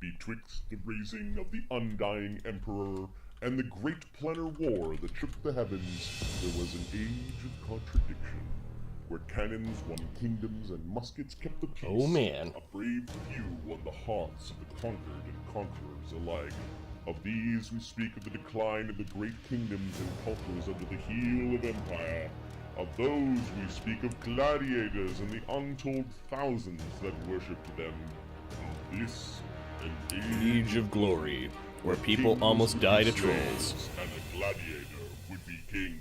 Betwixt the raising of the undying emperor and the great planar war that shook the heavens, there was an age of contradiction, where cannons won kingdoms and muskets kept the peace. Oh man. A brave few won the hearts of the conquered and conquerors alike. Of these we speak of the decline of the great kingdoms and cultures under the heel of empire. Of those we speak of gladiators and the untold thousands that worshipped them. Of this an Age of glory, where people almost died of trolls. And a gladiator would be king.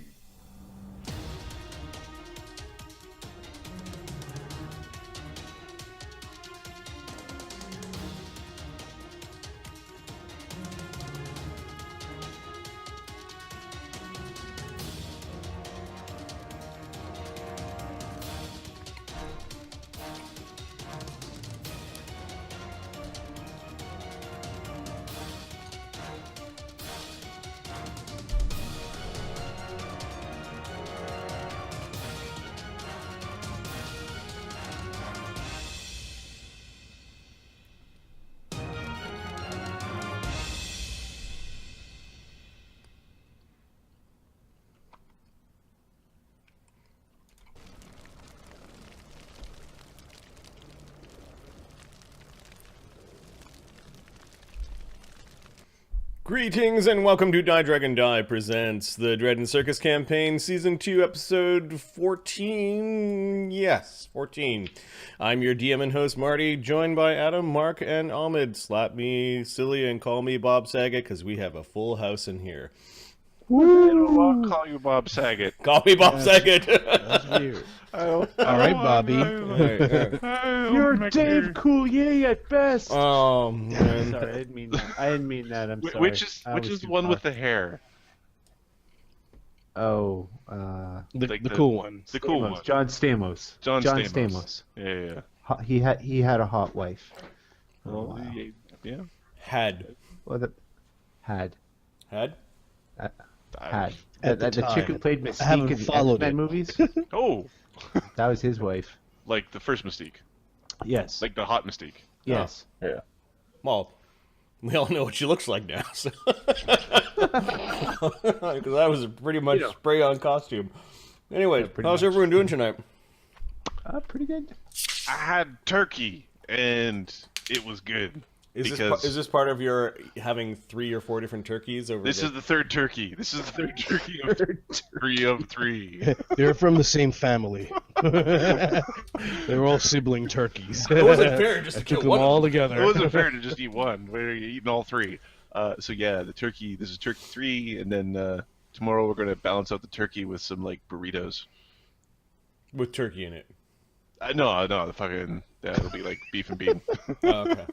Greetings and welcome to Die Dragon Die presents the Dread and Circus campaign, season 2, episode 14. Yes, 14. I'm your DM and host Marty, joined by Adam, Mark, and Ahmed. Slap me silly and call me Bob Saget because we have a full house in here. I'll call you Bob Saget. Call me Bob Saget. That's weird. All right, Bobby. You're Dave Coulier at best. Oh man. Sorry, I didn't mean that. I didn't mean that. I'm sorry. Which is the one with the hair? Oh, The cool one. The cool one. John Stamos. John Stamos. Yeah. He had a hot wife. Well, wow. yeah. Had. Well, Had? The chick who played Mystique in the X-Men movies. Oh, That was his wife. like the first Mystique, Yes. like the hot Mystique. Yes. Yeah. Well, we all know what she looks like now, so. Because that was a pretty much spray-on costume. Anyway, how's everyone doing tonight? Pretty good. I had turkey, and it was good. Is this part of your having 3 or 4 different turkeys over? This is the third turkey. This is the third turkey of 3 of 3. They're from the same family. They're all sibling turkeys. It wasn't fair just to Took kill them one. all Of them. together. It wasn't fair to just eat one. We're eating all 3. So yeah, the turkey. This is turkey 3, and then tomorrow we're gonna balance out the turkey with some like burritos. With turkey in it. No, the fucking it'll be like beef and bean. Oh, okay.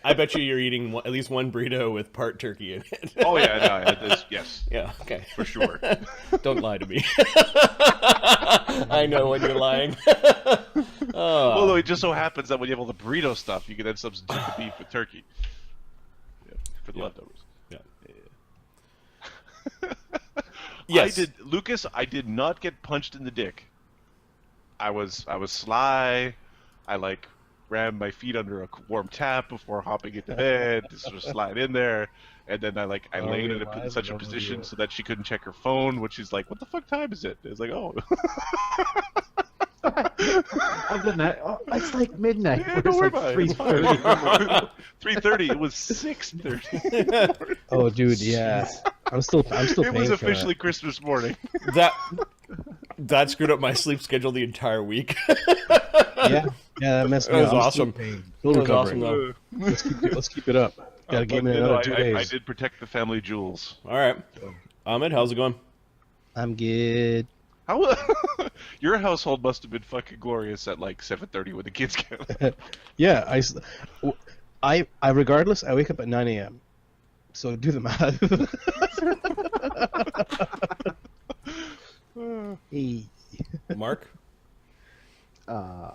I bet you're eating at least one burrito with part turkey in it. Oh yeah, no, yes. Yeah, okay. For sure. Don't lie to me. I know when you're lying. Well, it just so happens that when you have all the burrito stuff, you can then substitute the beef with turkey. Yeah, for the leftovers. Yeah. Yes. I did not get punched in the dick. I was sly. I ran my feet under a warm tap before hopping into bed to sort of slide in there, and then I laid it in such a position so that she couldn't check her phone when she's like, "What the fuck time is it?" It's like, "Oh." I've done that. Oh, it's like midnight. Yeah, It's like don't worry 3:30. 3:30. It was 6:30. Oh, dude, yeah. I'm still It paying was for officially Christmas morning. That screwed up my sleep schedule the entire week. that. Yeah, that messed me That up. was I'm awesome. still paying. That Still was awesome, recovering. though. Let's keep it up. Gotta give me But, another 2 days. I did protect the family jewels. All right. Ahmed, how's it going? I'm good. How? Your household must have been fucking glorious at 7:30 when the kids came. Yeah, I regardless, I wake up at 9 a.m. So do the math. Hey. Mark? I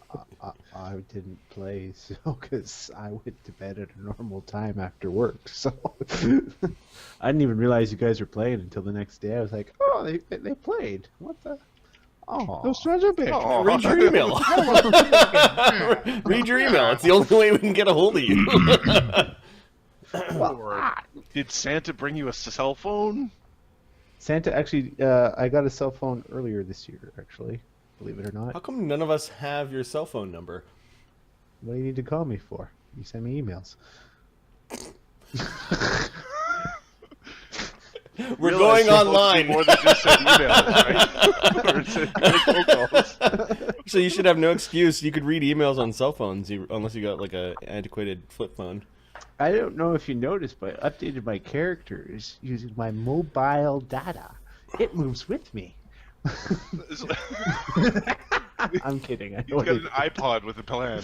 didn't play, because I went to bed at a normal time after work. So I didn't even realize you guys were playing until the next day. I was like, oh, they played. What the? Oh, Those straws are big. Read your email. Read your email. It's the only way we can get a hold of you. Or did Santa bring you a cell phone? Santa actually, I got a cell phone earlier this year, actually. Believe it or not. How come none of us have your cell phone number? What do you need to call me for? You send me emails. We're going online. More than just send emails, right? Or send phone calls. So you should have no excuse. You could read emails on cell phones, unless you got like a antiquated flip phone. I don't know if you noticed, but I updated my characters using my mobile data. It moves with me. I'm kidding. I You've got an iPod with a plan.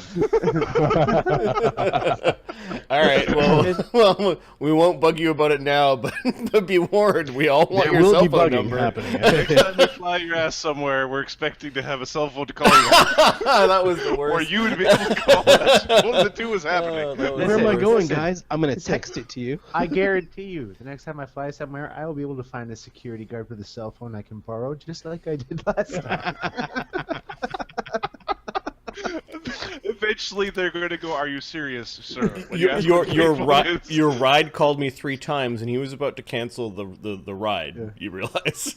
All right. Well, we won't bug you about it now, but be warned, we all want your cell phone number. Next time you fly your ass somewhere, we're expecting to have a cell phone to call you. That was the worst. Or you to be able to call us. One of the two was happening. Where am I going, guys? I'm gonna text it to you. I guarantee you, the next time I fly somewhere, I will be able to find a security guard with a cell phone I can borrow, just like I did last time. Eventually, they're going to go, "Are you serious, sir?" When you ask Your what the phone is. your ride called me 3 times, and he was about to cancel the ride. Yeah. You realize?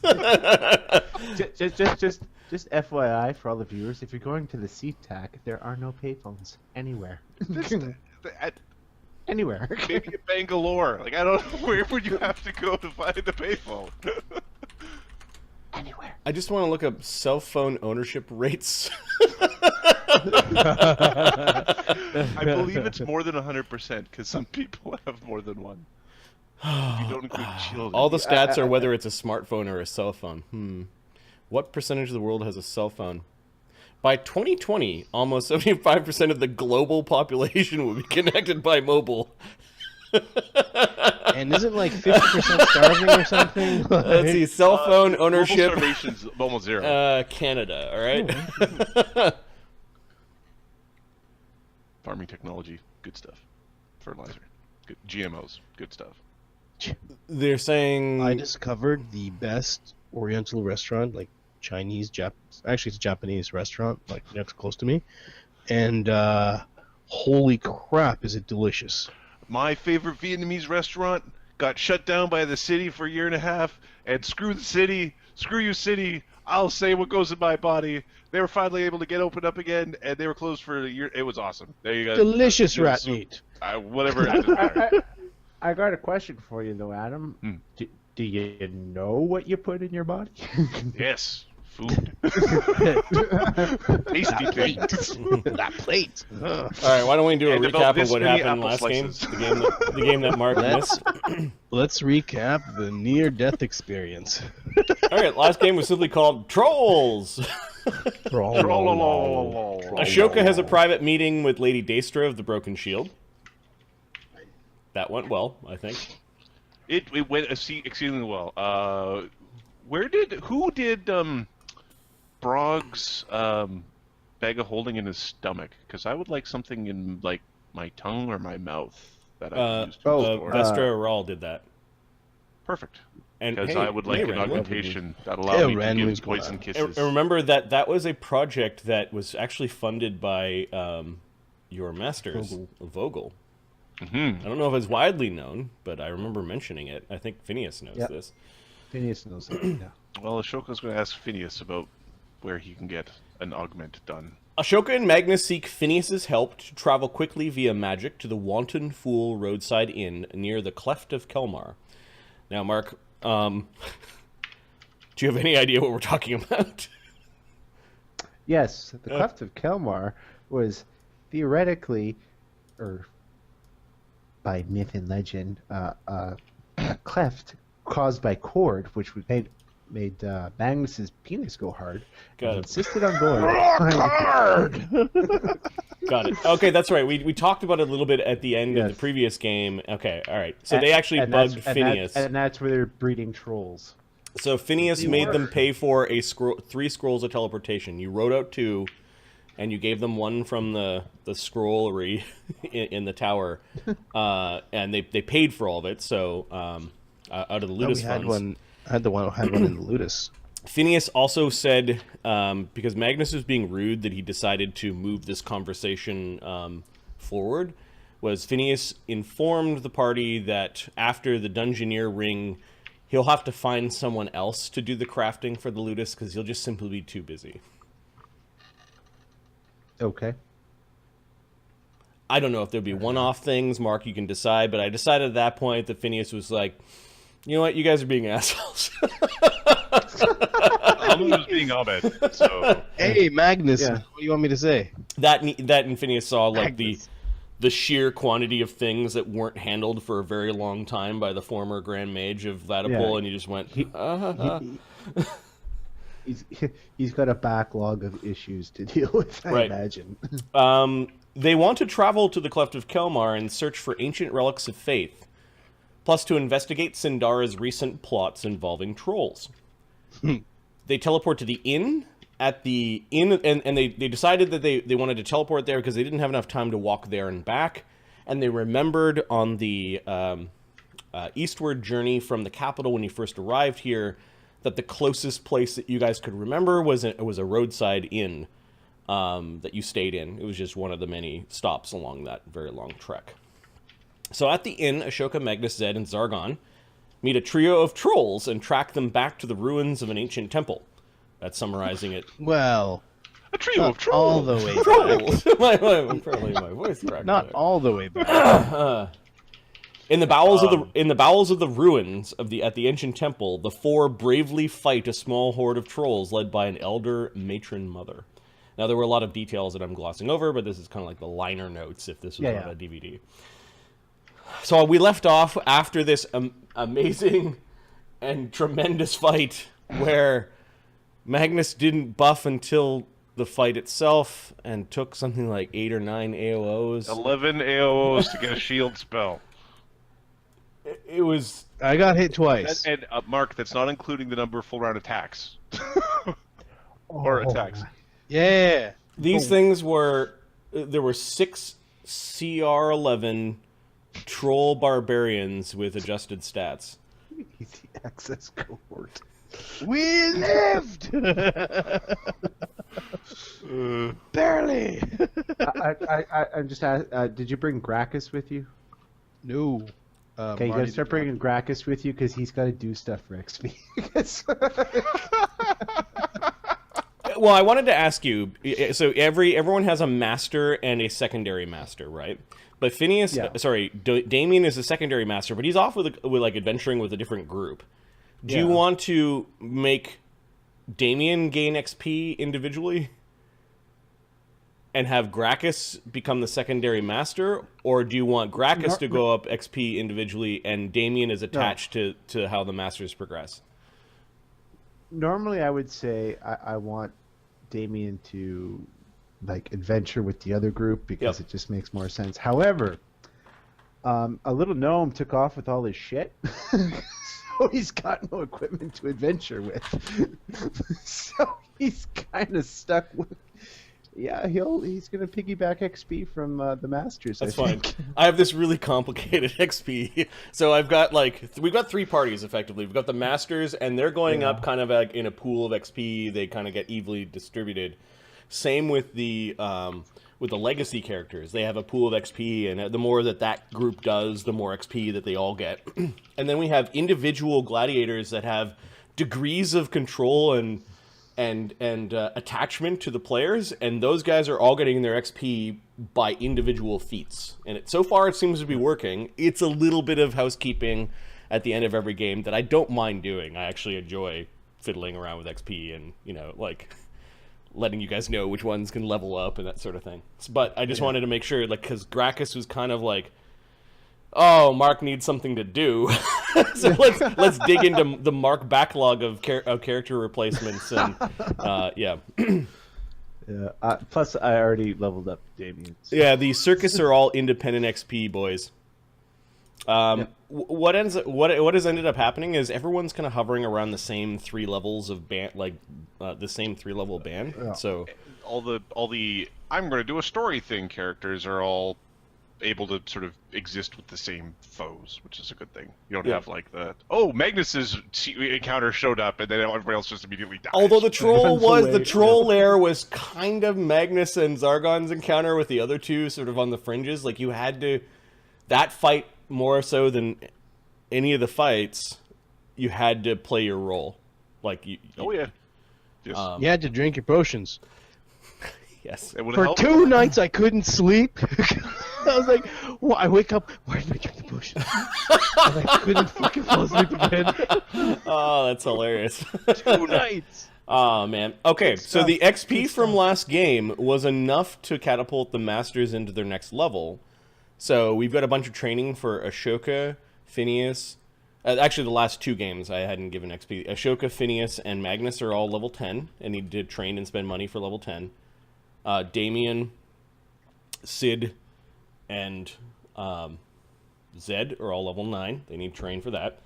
just FYI for all the viewers, if you're going to the SeaTac, there are no payphones anywhere. Anywhere. Maybe in Bangalore. Like, I don't know, where would you have to go to find a payphone? Anywhere. I just want to look up cell phone ownership rates. I believe it's more than 100% because some people have more than one. You don't include children. All the stats are whether it's a smartphone or a cell phone. What percentage of the world has a cell phone? By 2020, almost 75% of the global population will be connected by mobile. And isn't like 50% starving or something? Let's see, cell phone ownership. Global starvation's almost zero. Canada, all right? Farming technology, good stuff. Fertilizer, good. GMOs, good stuff. They're saying... I discovered the best Oriental restaurant, like Chinese, actually it's a Japanese restaurant, like next close to me. And holy crap, is it delicious. My favorite Vietnamese restaurant got shut down by the city for a year and a half, and screw the city, screw you city, I'll say what goes in my body. They were finally able to get opened up again, and they were closed for a year. It was awesome. There you go. Delicious rat meat. Whatever it is. I got a question for you, though, Adam. Do you know what you put in your body? Yes. Food. Tasty things. That plate. All right, why don't we do a recap of what happened last game? The game that Mark missed. Let's recap the near-death experience. All right, last game was simply called Trolls. Ashoka has a private meeting with Lady Daestra of the Broken Shield. That went well, I think. It went exceedingly well. Who did Brog's bag of holding in his stomach? Because I would like something in like my tongue or my mouth that I can use to store. Vestra Ral did that. Perfect. And because I would like an augmentation that allowed me to give poison kisses. And remember that was a project that was actually funded by your masters, Vogel. Mm-hmm. I don't know if it's widely known, but I remember mentioning it. I think Phineas knows this. Phineas knows that. Yeah. Well, Ashoka's going to ask Phineas about where he can get an augment done. Ashoka and Magnus seek Phineas's help to travel quickly via magic to the Wanton Fool roadside inn near the Cleft of Kelmar. Now, Mark, do you have any idea what we're talking about? Yes, the Cleft of Kelmar was theoretically, or by myth and legend, a cleft caused by cord, which made Magnus's penis go hard. Got it. Insisted on going hard. Got it. Okay, that's right. We talked about it a little bit at the end of the previous game. Okay, all right. So they actually bugged Phineas, and that's where they're breeding trolls. So Phineas made them pay for 3 scrolls of teleportation. You wrote out 2, and you gave them 1 from the scrollery in the tower, and they paid for all of it. So out of the Ludus funds. I had one in the Ludus. Phineas also said, because Magnus was being rude, that he decided to move this conversation forward. was Phineas informed the party that after the Dungeoneer ring, he'll have to find someone else to do the crafting for the Ludus because he'll just simply be too busy. Okay. I don't know if there'll be one-off things, Mark, you can decide, but I decided at that point that Phineas was like, you know what, you guys are being assholes. I'm just being Ahmed, so... Hey, Magnus, Yeah. what do you want me to say? That and Phineas saw like Magnus. the sheer quantity of things that weren't handled for a very long time by the former Grand Mage of Vatapole, Yeah. and he just went, He's got a backlog of issues to deal with, I Right. imagine. They want to travel to the Cleft of Kelmar and search for ancient relics of faith, plus to investigate Sindara's recent plots involving trolls. They teleport to the inn. At the inn, and they decided that they wanted to teleport there because they didn't have enough time to walk there and back, and they remembered on the eastward journey from the capital when you first arrived here that the closest place that you guys could remember was a roadside inn that you stayed in. It was just one of the many stops along that very long trek. So at the inn, Ashoka, Magnus, Zed, and Zargon meet a trio of trolls and track them back to the ruins of an ancient temple. That's summarizing it. Well, A trio not of trolls. all the way back. Trolls! Apparently my voice cracked Not there. all the way back. In the bowels of the ruins of at the ancient temple, the four bravely fight a small horde of trolls led by an elder matron mother. Now there were a lot of details that I'm glossing over, but this is kind of like the liner notes if this was on a DVD. So we left off after this amazing and tremendous fight where Magnus didn't buff until the fight itself and took something like 8 or 9 AOs. 11 AOs to get a shield spell. It was... I got hit twice. And Mark, that's not including the number of full round attacks. Or attacks. Yeah. These things were... There were 6 CR11 troll barbarians with adjusted stats. Easy access cohort. We lived! Barely! I'm just did you bring Gracchus with you? No. Okay, you gotta start bringing Gracchus with you because he's got to do stuff for XP. Well, I wanted to ask you, so everyone has a master and a secondary master, right? But Phineas, Yeah. Damien is a secondary master, but he's off with like adventuring with a different group. Do you Yeah. want to make Damien gain XP individually and have Gracchus become the secondary master, or do you want Gracchus to go up XP individually and Damien is attached to how the masters progress? Normally, I would say I want Damien to like adventure with the other group because Yep. it just makes more sense. However, a little gnome took off with all his shit, so he's got no equipment to adventure with. So he's kind of stuck with. Yeah, he's gonna piggyback XP from the masters. That's I fine. think. I have this really complicated XP. So I've got we've got 3 parties effectively. We've got the masters, and they're going up kind of like in a pool of XP. They kind of get evenly distributed. Same with the legacy characters. They have a pool of XP, and the more that group does, the more XP that they all get. And then we have individual gladiators that have degrees of control and attachment to the players, and those guys are all getting their XP by individual feats. And so far it seems to be working. It's a little bit of housekeeping at the end of every game that I don't mind doing. I actually enjoy fiddling around with XP and, like letting you guys know which ones can level up and that sort of thing. But I just wanted to make sure, like, because Gracchus was kind of like, oh, Mark needs something to do. So let's dig into the Mark backlog of character replacements and yeah. Yeah. Plus, I already leveled up Damien. So. Yeah, the Circus are all independent XP boys. What has ended up happening is everyone's kind of hovering around the same 3 levels of band, like the same 3-level band. Yeah. So All the I'm going to do a story thing characters are all able to sort of exist with the same foes, which is a good thing. You don't Yeah. have like Magnus's encounter showed up, and then everybody else just immediately dies. Although the Runs troll away. lair was kind of Magnus and Zargon's encounter with the other two sort of on the fringes. Like you had to, that fight more so than any of the fights, you had to play your role. Like you. Oh yeah. Yes. You had to drink your potions. Yes. It would For help. 2 nights, I couldn't sleep. I was like, well, I wake up, why did I drink the potions? And I couldn't fucking fall asleep again. Oh, that's hilarious. 2 nights. Oh man. Okay, so stuff. the XP Good from stuff. last game was enough to catapult the masters into their next level. So we've got a bunch of training for Ashoka, Phineas. Actually, the last 2 games I hadn't given XP. Ashoka, Phineas, and Magnus are all level 10, and need to train and spend money for level 10. Damien, Sid, and Zed are all level 9. They need to train for that.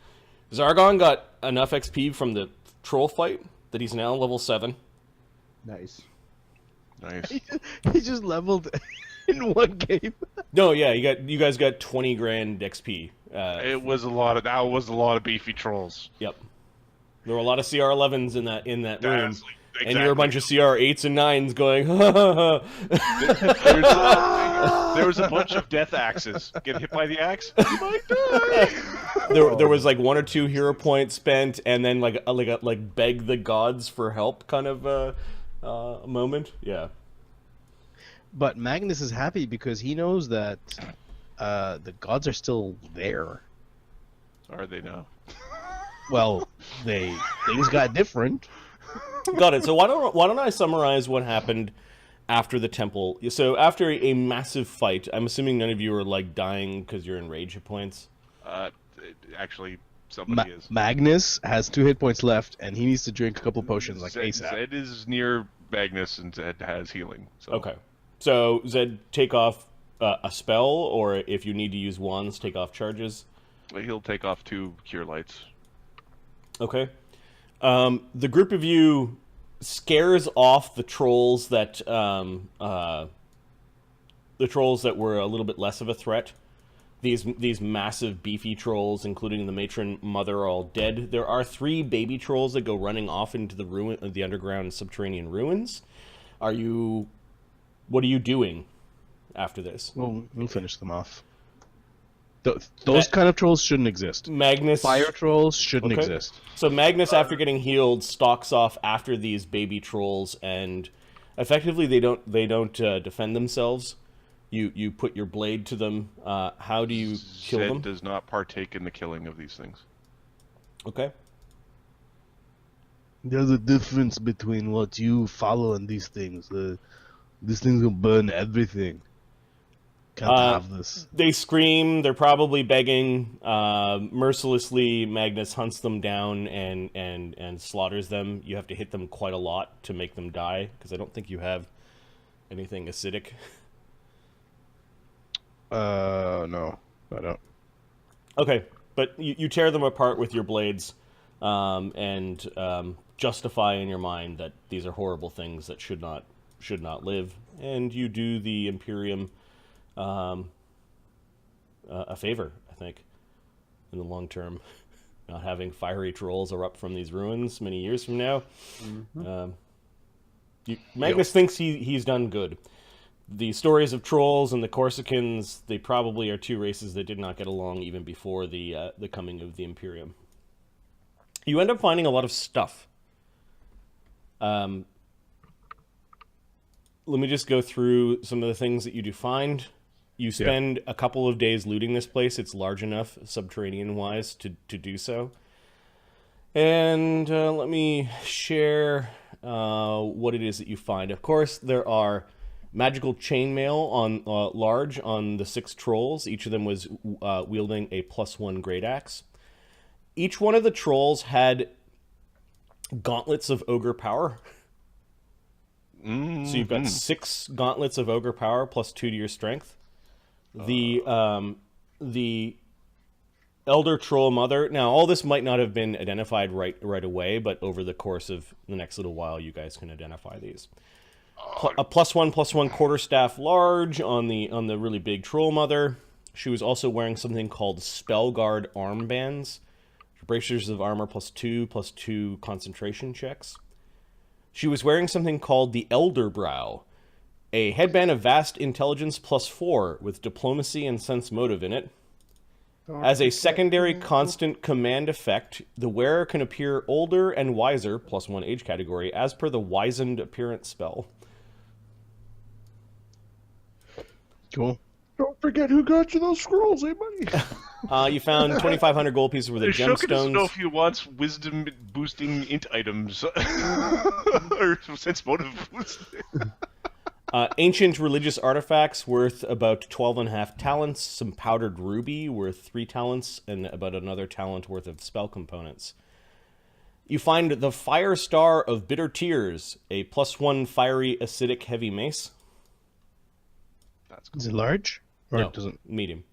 Zargon got enough XP from the troll fight that he's now level 7. Nice. Nice. He just leveled in 1 game. No, yeah, you guys got 20 grand XP. It was a lot of beefy trolls. Yep. There were a lot of CR11s in that room. That's And you're a bunch of CR8s and 9s going, ha ha ha. There was a bunch of death axes. Get hit by the axe, you might die. There was like 1 or 2 hero points spent, and then like beg the gods for help kind of moment. Yeah. But Magnus is happy because he knows that the gods are still there. Are they now? Well, things got different. Got it. So why don't I summarize what happened after the temple? So after a massive fight, I'm assuming none of you are like dying because you're in rage hit points. Actually, somebody is. Magnus has 2 hit points left, and he needs to drink a couple potions like ASAP. Zed is near Magnus, and Zed has healing. So. Okay. So Zed, take off a spell, or if you need to use wands, take off charges. He'll take off 2 cure lights. Okay. The group of you scares off the trolls that were a little bit less of a threat. These massive beefy trolls, including the matron mother, are all dead. There are 3 baby trolls that go running off into the underground subterranean ruins. What are you doing after this? We'll finish them off. Those kind of trolls shouldn't exist. Magnus Fire trolls shouldn't Okay. exist. So Magnus, after getting healed, stalks off after these baby trolls, and effectively they don't defend themselves. You put your blade to them. How do you kill Zed them? does not partake in the killing of these things. Okay. There's a difference between what you follow and these things. These things will burn everything. Can't have this. They scream. They're probably begging. Mercilessly, Magnus hunts them down and slaughters them. You have to hit them quite a lot to make them die, because I don't think you have anything acidic. No, I don't. Okay, but you tear them apart with your blades, and justify in your mind that these are horrible things that should not live, and you do the Imperium a favor, I think, in the long term, not having fiery trolls erupt from these ruins many years from now. Magnus thinks he's done good. The stories of trolls and the Corsicans, they probably are 2 races that did not get along even before the coming of the Imperium. You end up finding a lot of stuff. Let me just go through some of the things that you do find. You spend a couple of days looting this place. It's large enough, subterranean-wise, to do so. And let me share what it is that you find. Of course, there are magical chainmail on large on the 6 trolls. Each of them was wielding a +1 great axe. Each one of the trolls had gauntlets of ogre power. So you've got 6 gauntlets of ogre power plus 2 to your strength. The elder troll mother. Now, all this might not have been identified right away, but over the course of the next little while, you guys can identify these. A +1/+1 quarterstaff large on the really big troll mother. She was also wearing something called spell guard armbands. Bracers of armor +2/+2 concentration checks. She was wearing something called the Elder Brow, a headband of vast intelligence +4 with diplomacy and sense motive in it. As a secondary constant command effect, the wearer can appear older and wiser, +1 age category, as per the wizened appearance spell. Cool. Don't forget who got you those scrolls, eh, buddy? You found 2,500 gold pieces worth of Shoka doesn't know gemstones. if he wants wisdom boosting int items or sense motive boosting. Ancient religious artifacts worth about 12.5 talents, some powdered ruby worth 3 talents, and about another talent worth of spell components. You find the Fire Star of Bitter Tears, a +1 fiery acidic heavy mace. That's cool. Is it large? Or No, doesn't... medium.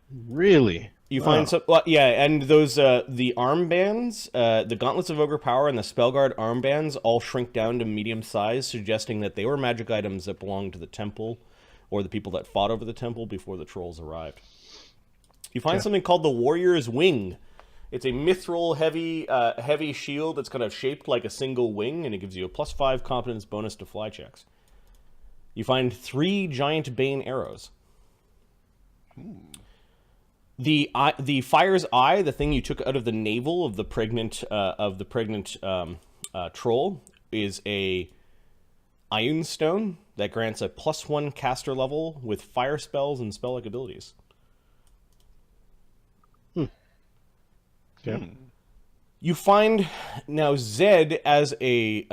Really? You find some, well, yeah, and those the armbands, the Gauntlets of Ogre Power and the Spellguard armbands all shrink down to medium size, suggesting that they were magic items that belonged to the temple, or the people that fought over the temple before the trolls arrived. You find something called the Warrior's Wing. It's a mithril heavy shield that's kind of shaped like a single wing, and it gives you a +5 competence bonus to fly checks. You find 3 giant bane arrows. The Fire's Eye, the thing you took out of the navel of the pregnant troll, is a Iron Stone that grants a +1 caster level with fire spells and spell-like abilities. Yeah. You find now Zed as a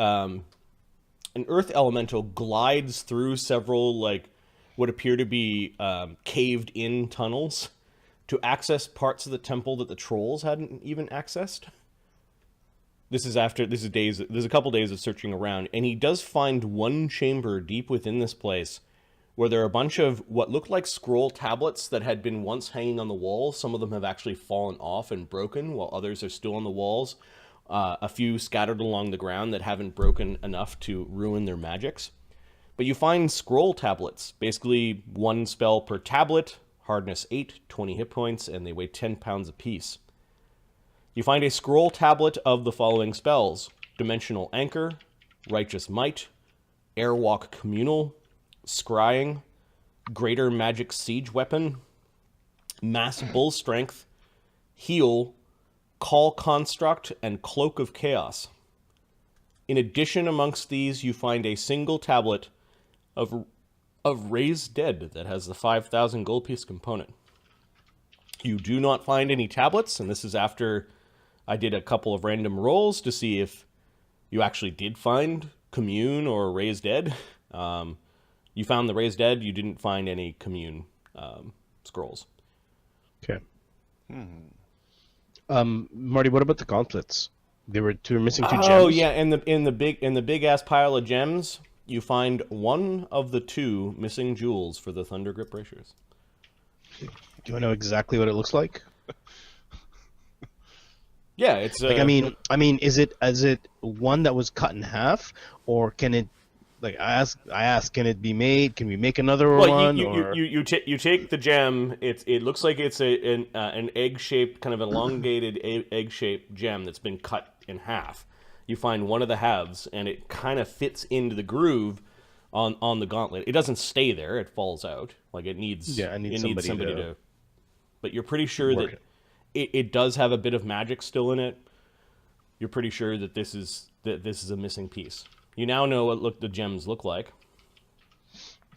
an earth elemental glides through several what appear to be caved in tunnels to access parts of the temple that the trolls hadn't even accessed. This is a couple days of searching around, and he does find one chamber deep within this place where there are a bunch of what look like scroll tablets that had been once hanging on the wall. Some of them have actually fallen off and broken, while others are still on the walls. A few scattered along the ground that haven't broken enough to ruin their magics. But you find scroll tablets, basically 1 spell per tablet, hardness 8, 20 hit points, and they weigh 10 pounds apiece. You find a scroll tablet of the following spells: Dimensional Anchor, Righteous Might, Airwalk Communal, Scrying, Greater Magic Siege Weapon, Mass Bull Strength, Heal, Call Construct, and Cloak of Chaos. In addition, amongst these, you find a single tablet of Raise Dead that has the 5,000 gold piece component. You do not find any tablets, and this is after I did a couple of random rolls to see if you actually did find Commune or Raise Dead. You found the Raise Dead, you didn't find any Commune scrolls. Okay. Marty, what about the gauntlets? They were missing 2 gems. Oh yeah, in the big ass pile of gems, you find one of the 2 missing jewels for the Thunder Grip bracers. Do I know exactly what it looks like? Yeah, it's I mean, is it one that was cut in half, or can it? Like I ask, can it be made? Can we make another one? You take the gem. It looks like it's an egg-shaped, kind of elongated egg-shaped gem that's been cut in half. You find one of the halves, and it kind of fits into the groove on the gauntlet. It doesn't stay there; it falls out. Like it needs. Yeah, it needs somebody to. But you're pretty sure that it does have a bit of magic still in it. You're pretty sure that this is a missing piece. You now know what the gems look like.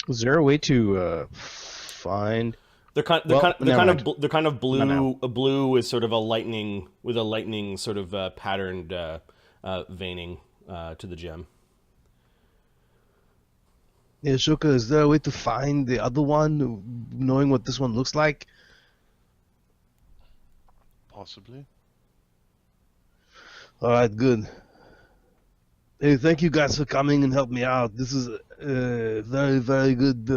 Is there a way to find? They're kind of blue. Blue with sort of a lightning sort of patterned veining to the gem. Yeah, Shoka, is there a way to find the other one, knowing what this one looks like? Possibly. All right, good. Hey, thank you guys for coming and helping me out. This is a very, very good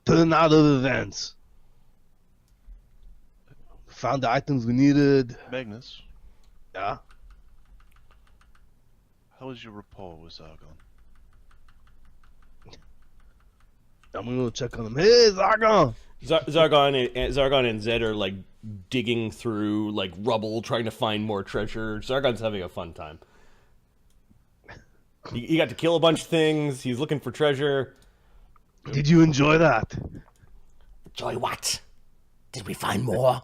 turnout of events. Found the items we needed. Magnus, Yeah? how was your rapport with Zargon? I'm gonna go check on them. Hey, Zargon! Zargon and Zed are like digging through like rubble, trying to find more treasure. Zargon's having a fun time. He got to kill a bunch of things. He's looking for treasure. Did you enjoy that? Enjoy what? Did we find more?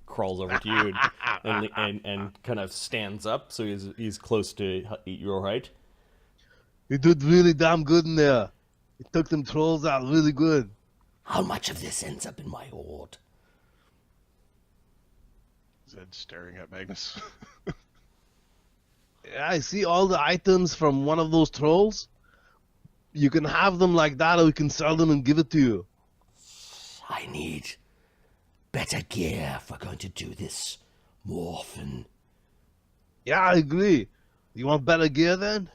Crawls over to you and kind of stands up, so he's close to your height. You did really damn good in there. You took them trolls out really good. How much of this ends up in my hoard? Zed staring at Magnus. Yeah, I see all the items from one of those trolls. You can have them like that, or we can sell them and give it to you. I need better gear if we're going to do this more often. Yeah, I agree. You want better gear then?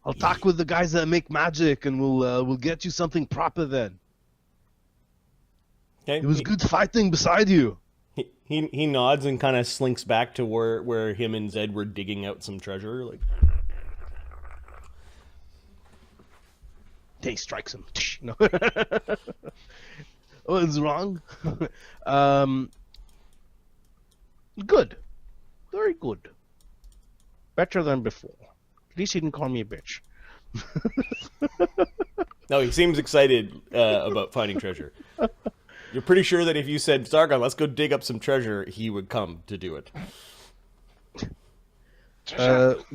I'll talk with the guys that make magic, and we'll get you something proper then. Okay. It was good fighting beside you. He nods and kind of slinks back to where him and Zed were digging out some treasure. Like, He strikes him. No. Oh, it's wrong. Good. Very good. Better than before. At least he didn't call me a bitch. no, he seems excited about finding treasure. You're pretty sure that if you said, Zargon, let's go dig up some treasure, he would come to do it.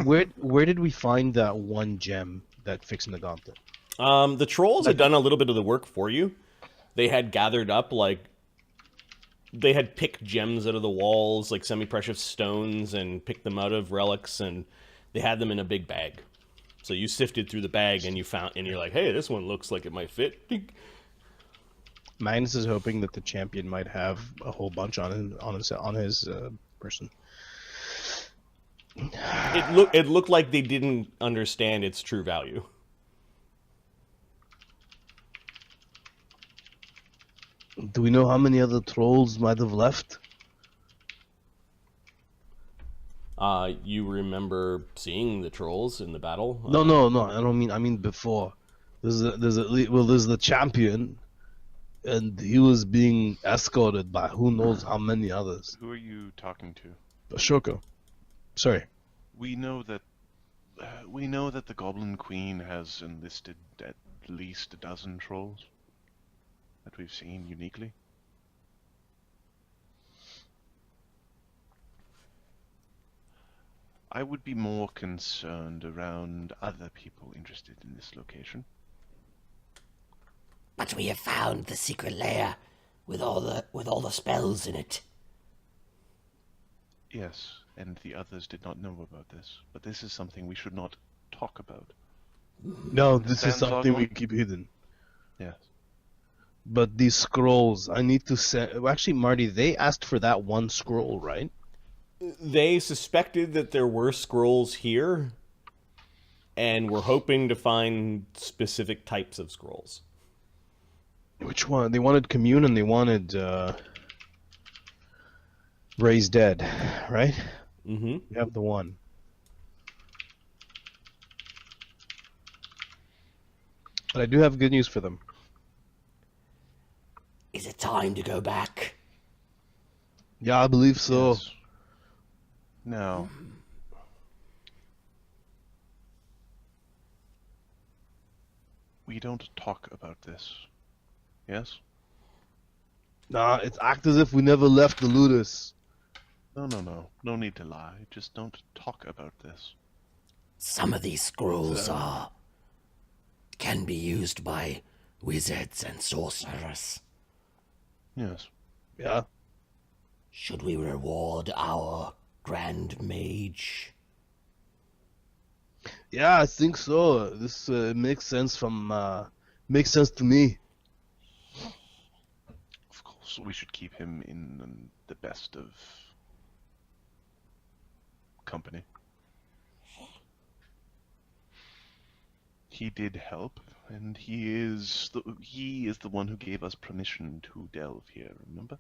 Where did we find that one gem that fixing the gauntlet? The trolls had done a little bit of the work for you. They had gathered up, they had picked gems out of the walls, like semi-precious stones, and picked them out of relics, and they had them in a big bag. So you sifted through the bag, and you're like, hey, this one looks like it might fit. Magnus is hoping that the champion might have a whole bunch on his person. It looked like they didn't understand its true value. Do we know how many other trolls might have left? You remember seeing the trolls in the battle? No. I don't mean. I mean before. There's the champion, and he was being escorted by who knows how many others. Who are you talking to? Ashoka. Sorry. We know that the Goblin Queen has enlisted at least a dozen trolls that we've seen uniquely. I would be more concerned around other people interested in this location. But we have found the secret lair with all the spells in it. Yes, and the others did not know about this, but this is something we should not talk about. No, this is Sam's something we Ogma? keep hidden. Yes. But these scrolls, I need to send. Well, actually, Marty, they asked for that one scroll, right? They suspected that there were scrolls here, and were hoping to find specific types of scrolls. Which one? They wanted Commune and they wanted Raise Dead, right? Mm-hmm. We have the one. But I do have good news for them. Is it time to go back? Yeah, I believe so. Yes. No. We don't talk about this. Yes? Nah, it's act as if we never left the Ludus. No. No need to lie. Just don't talk about this. Some of these scrolls can be used by wizards and sorcerers. Yes. Yeah. Should we reward our Grand Mage? Yeah, I think so. This makes sense to me. Of course, we should keep him in the best of company. He did help, and he is the one who gave us permission to delve here, remember?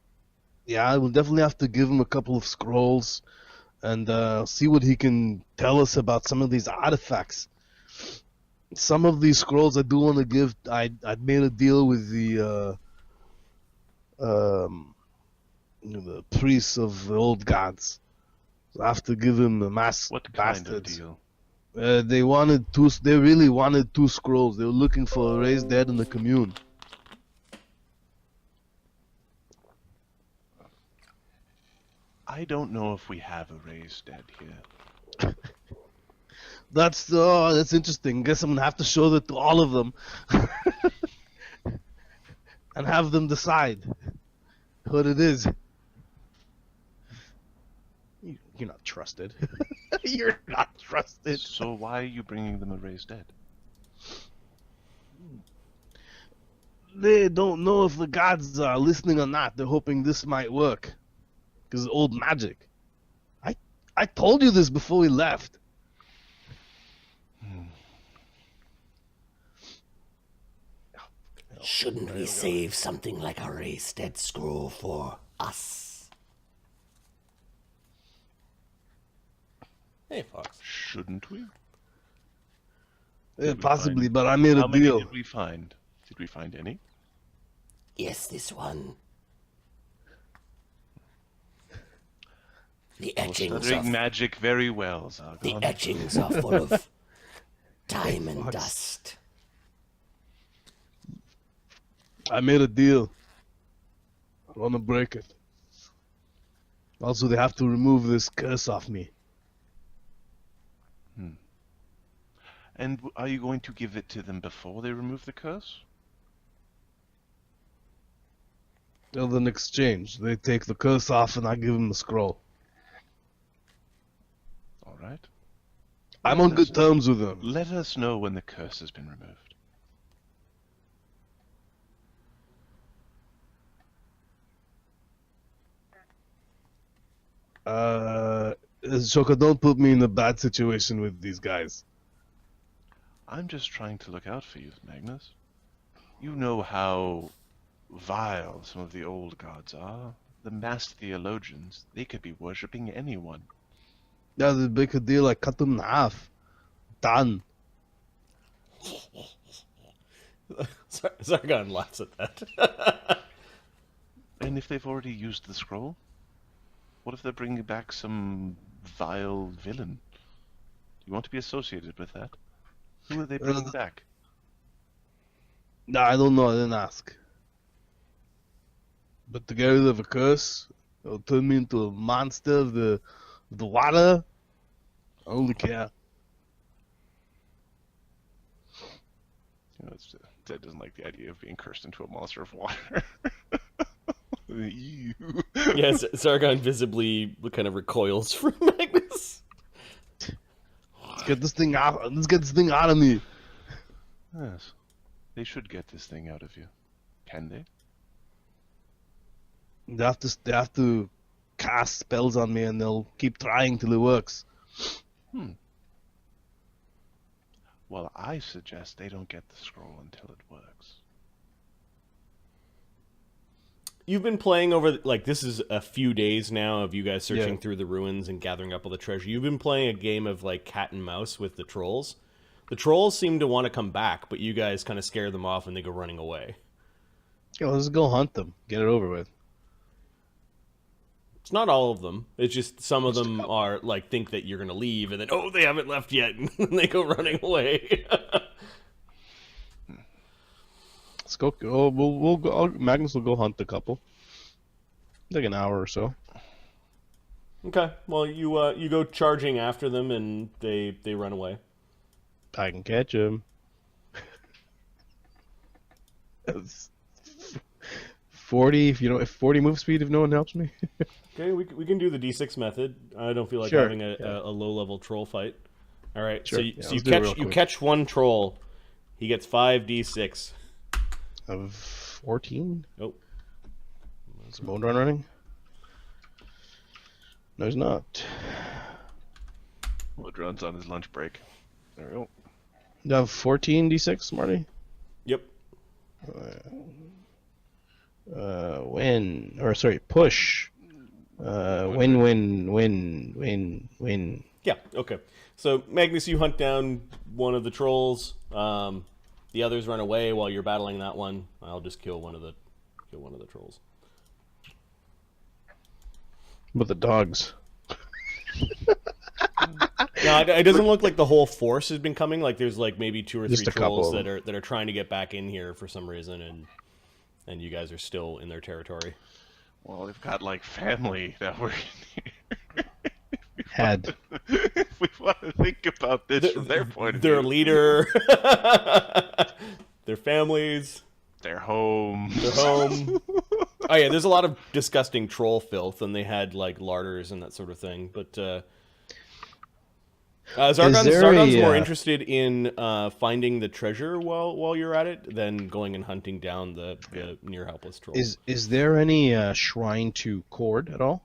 Yeah, I will definitely have to give him a couple of scrolls and see what he can tell us about some of these artifacts. Some of these scrolls I do want to give. I made a deal with the priests of the old gods. So I have to give him the mass What kind bastards. of deal? They wanted two. They really wanted 2 scrolls. They were looking for a raised dead in the commune. I don't know if we have a raised dead here. That's interesting. Guess I'm gonna have to show that to all of them, and have them decide what it is. You're not trusted. You're not trusted. So why are you bringing them a raised dead? They don't know if the gods are listening or not. They're hoping this might work, because it's old magic. I told you this before we left. Shouldn't we save something like a raised dead scroll for us? Hey, Fox. Shouldn't we? Yeah, we possibly, find- but I made How a many deal. did we find? Did we find any? Yes, this one. The You're etchings studying are magic very well, the Zargon. etchings are full of time and dust. I made a deal. I want to break it. Also, they have to remove this curse off me. And are you going to give it to them before they remove the curse? They'll then exchange. They take the curse off and I give them the scroll. All right. I'm on good terms with them. Let us know when the curse has been removed. Shoka, don't put me in a bad situation with these guys. I'm just trying to look out for you, Magnus. You know how vile some of the old gods are. The masked theologians, they could be worshipping anyone. Yeah, they make a deal. I cut them in half. Done. Zargon laughs at that. And if they've already used the scroll, what if they're bringing back some vile villain? Do you want to be associated with that? Who are they bringing back? Nah, I don't know. I didn't ask. But to get rid of a curse, it'll turn me into a monster of the water. I only care. You know, Ted doesn't like the idea of being cursed into a monster of water. Ew. Yes, Zargon visibly kind of recoils from Magnus. Let's get this thing out. Let's get this thing out of me. Yes. They should get this thing out of you. Can they? They have to cast spells on me, and they'll keep trying till it works. Well, I suggest they don't get the scroll until it works. You've been playing over, like, this is a few days now of you guys searching Yeah. through the ruins and gathering up all the treasure. You've been playing a game of, like, cat and mouse with the trolls. The trolls seem to want to come back, but you guys kind of scare them off and they go running away. Yo, let's go hunt them. Get it over with. It's not all of them. It's just some of them are, like, think that you're going to leave, and then, oh, they haven't left yet, and they go running away. Let's go. Oh, we'll go. Magnus will go hunt a couple. Like an hour or so. Okay, well, you go charging after them, and they run away. I can catch him. 40. If 40 move speed, if no one helps me. Okay, we can do the D6 method. I don't feel like Sure, having a yeah. low level troll fight. All right, Sure, so yeah, you let's do it real catch you quick. catch one troll. He gets 5d6. Of 14. Oh, Is Bone Run running? No, he's not. Woodrun's on his lunch break. There we go. You have 14 d6, Marty? yep. Push. Win. Yeah, Yeah. Okay. So Magnus, you hunt down one of the trolls. The others run away while you're battling that one. I'll just kill one of the trolls. With the dogs. No, it doesn't look like the whole force has been coming. Like there's like maybe 2 or 3 Just a trolls couple. that are trying to get back in here for some reason, and you guys are still in their territory. Well, they've got like family that we're Had. if we want to think about this from their point of Their view. leader, their families, Their home. their home. Oh yeah, there's a lot of disgusting troll filth, and they had like larders and that sort of thing. But Zargon's more interested in finding the treasure while you're at it than going and hunting down the near helpless troll. Is there any shrine to Cord at all?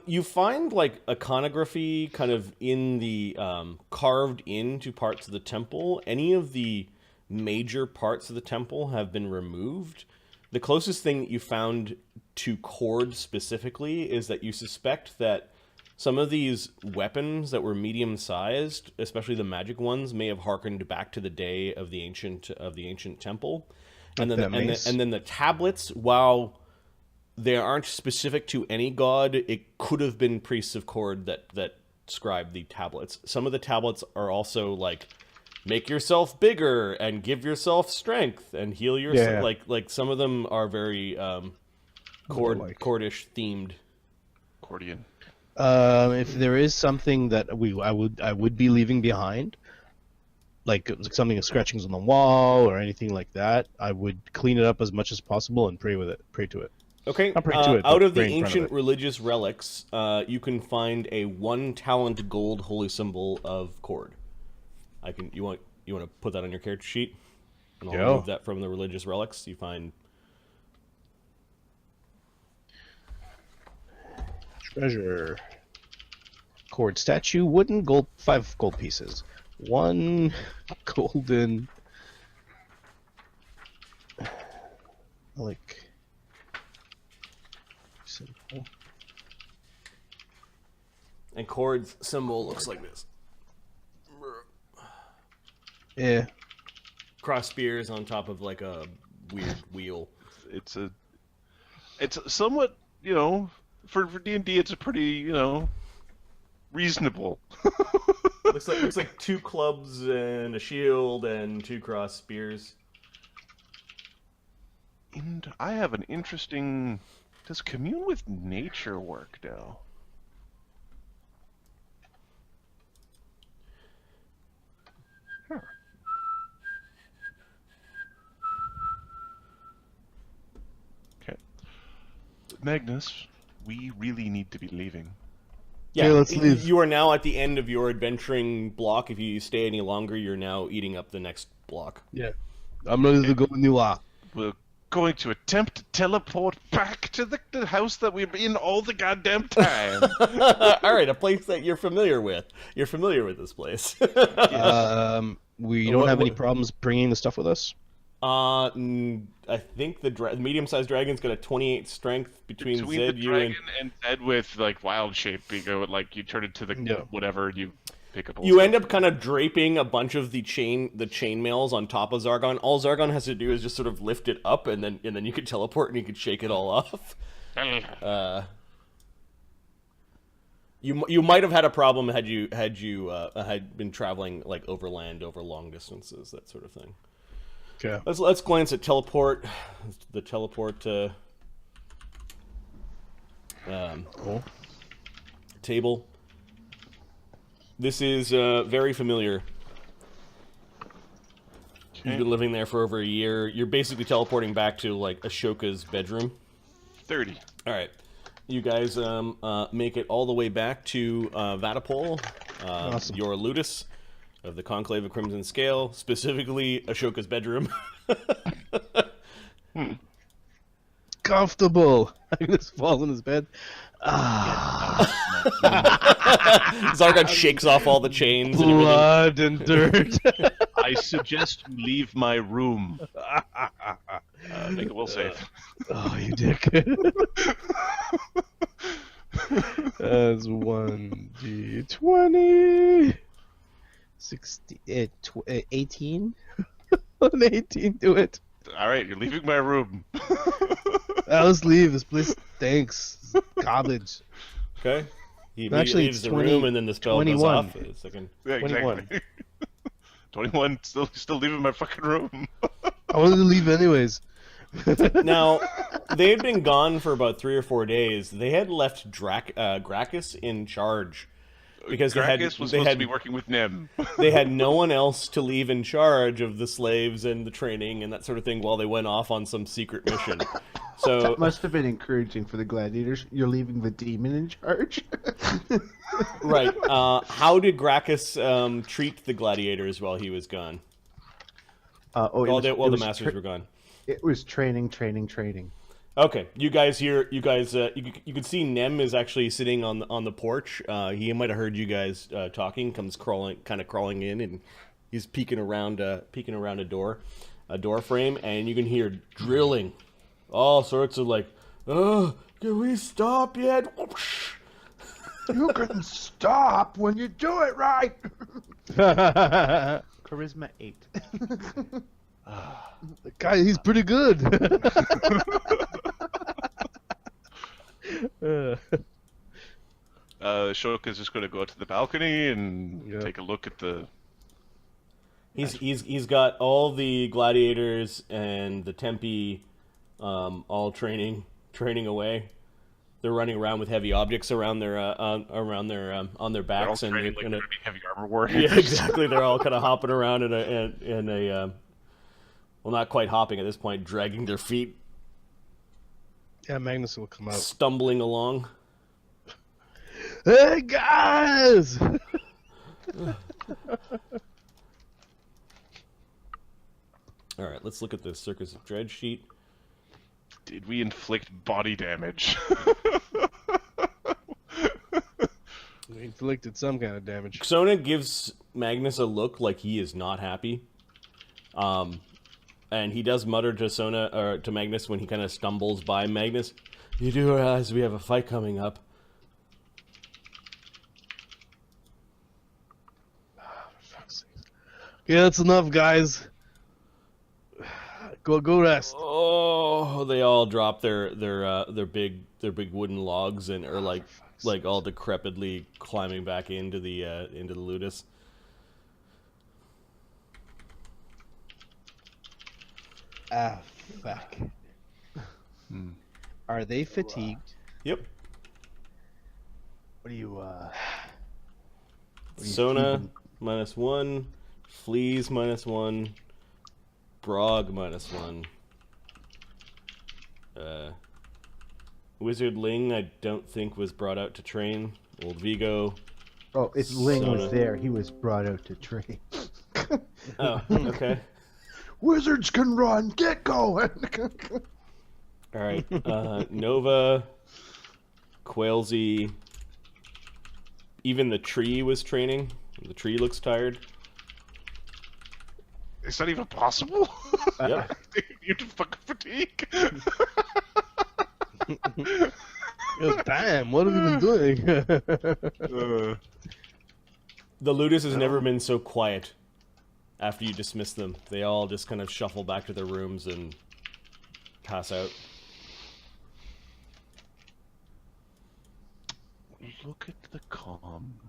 You find like iconography kind of in the carved into parts of the temple. Any of the major parts of the temple have been removed. The closest thing that you found to Cord specifically is that you suspect that some of these weapons that were medium-sized, especially the magic ones, may have harkened back to the day of the ancient temple. And then the tablets, while they aren't specific to any god, it could have been priests of Cord that scribed the tablets. Some of the tablets are also like, make yourself bigger and give yourself strength and heal yourself. Yeah. Like some of them are very Cordish themed. Accordion. If there is something that I would be leaving behind, like something with scratchings on the wall or anything like that, I would clean it up as much as possible and pray to it. Okay, Not pray to it, out but of the pray in front of ancient it. religious relics, you can find a 1 talent gold holy symbol of Cord. You want to put that on your character sheet? And I'll Yeah. remove that from the religious relics. You find Treasure. Cord statue, wooden, gold, 5 gold pieces. 1 golden. Like. Simple. and Cord's symbol looks like this. Yeah. Cross spears on top of like a weird wheel. It's somewhat, for D&D, it's a pretty, reasonable. looks like 2 clubs and a shield and 2 cross spears. And I have an interesting... Does commune with nature work now? Huh. Okay. Magnus, we really need to be leaving. Yeah, Okay, let's leave. You are now at the end of your adventuring block. If you stay any longer, you're now eating up the next block. Yeah. I'm ready to go new lock. We're going to attempt to teleport back to the house that we've been all the goddamn time. All right, a place that you're familiar with. You're familiar with this place. We don't have any problems bringing the stuff with us. I think the medium-sized dragon's got a 28 strength between the Zed, you, dragon and Zed with like wild shape. You go like you turn it to the Yeah. whatever you pick up. all You stuff. end up kind of draping a bunch of the chain mails on top of Zargon. All Zargon has to do is just sort of lift it up, and then you can teleport and you can shake it all off. You might have had a problem had you had been traveling like overland over long distances, that sort of thing. Okay. Let's glance at teleport. The teleport Cool. table. This is very familiar. You've been living there for over a year. You're basically teleporting back to like Ashoka's bedroom. 30. All right, you guys make it all the way back to Vatapol, Awesome. your Ludus of the Conclave of Crimson Scale, specifically Ashoka's bedroom. Comfortable. I just falls in his bed. Zargon shakes off all the chains and everything. Blood and dirt. I suggest you leave my room. Make a will save. Oh, you dick. That's 1d20. 20, 60, 18? An 18 to it. All right, you're leaving my room. Let's leave. This place stinks. Garbage. Okay. He Actually, leaves it's the 20 room and then the spell goes 21. off. A second. Yeah, 21. exactly. 21, still leaving my fucking room. I wanted to leave anyways. Now, they had been gone for about 3 or 4 days. They had left Gracchus in charge because Gracchus was supposed to be working with Nim. they had no one else to leave in charge of the slaves and the training and that sort of thing while they went off on some secret mission. So That must have been encouraging for the gladiators. You're leaving the demon in charge. right, how did Gracchus treat the gladiators while he was gone? While the masters were gone. It was training. Okay, you guys hear? You can see Nem is actually sitting on the porch. He might have heard you guys talking. Comes crawling in, and he's peeking around a door frame, and you can hear drilling, all sorts of like, "Oh, can we stop yet?" You can stop when you do it right. Charisma 8. Guy, he's pretty good. Shoka's just going to go out to the balcony and take a look at the... He's got all the gladiators and the Tempi all training away. They're running around with heavy objects around their on their backs, they're all and training like heavy armor warriors. yeah, exactly. They're all kind of hopping around in a well, not quite hopping at this point, dragging their feet, Yeah, Magnus will come out. stumbling along. Hey guys! All right, let's look at the Circus of Dread sheet. Did we inflict body damage? We inflicted some kind of damage. Xona gives Magnus a look like he is not happy. And he does mutter to Sona or to Magnus when he kind of stumbles by Magnus. You do realize we have a fight coming up. Yeah, that's enough, guys. Go rest. Oh, they all drop their big wooden logs and are like all decrepitly climbing back into the ludus. Ah, fuck. Are they fatigued? Yep. What are you, Sona -1, Fleas -1, Brog -1. Wizard Ling, I don't think was brought out to train. Old Vigo. Oh, if Ling Sona. was there, he was brought out to train. Oh, okay. Wizards can run. Get going. All right. Nova, Quailsy. Even the tree was training. The tree looks tired. Is that even possible? Yep. You're fucking fatigue. Oh, damn, what have we been doing? The ludus has never been so quiet after you dismiss them. They all just kind of shuffle back to their rooms and pass out. Look at the calm.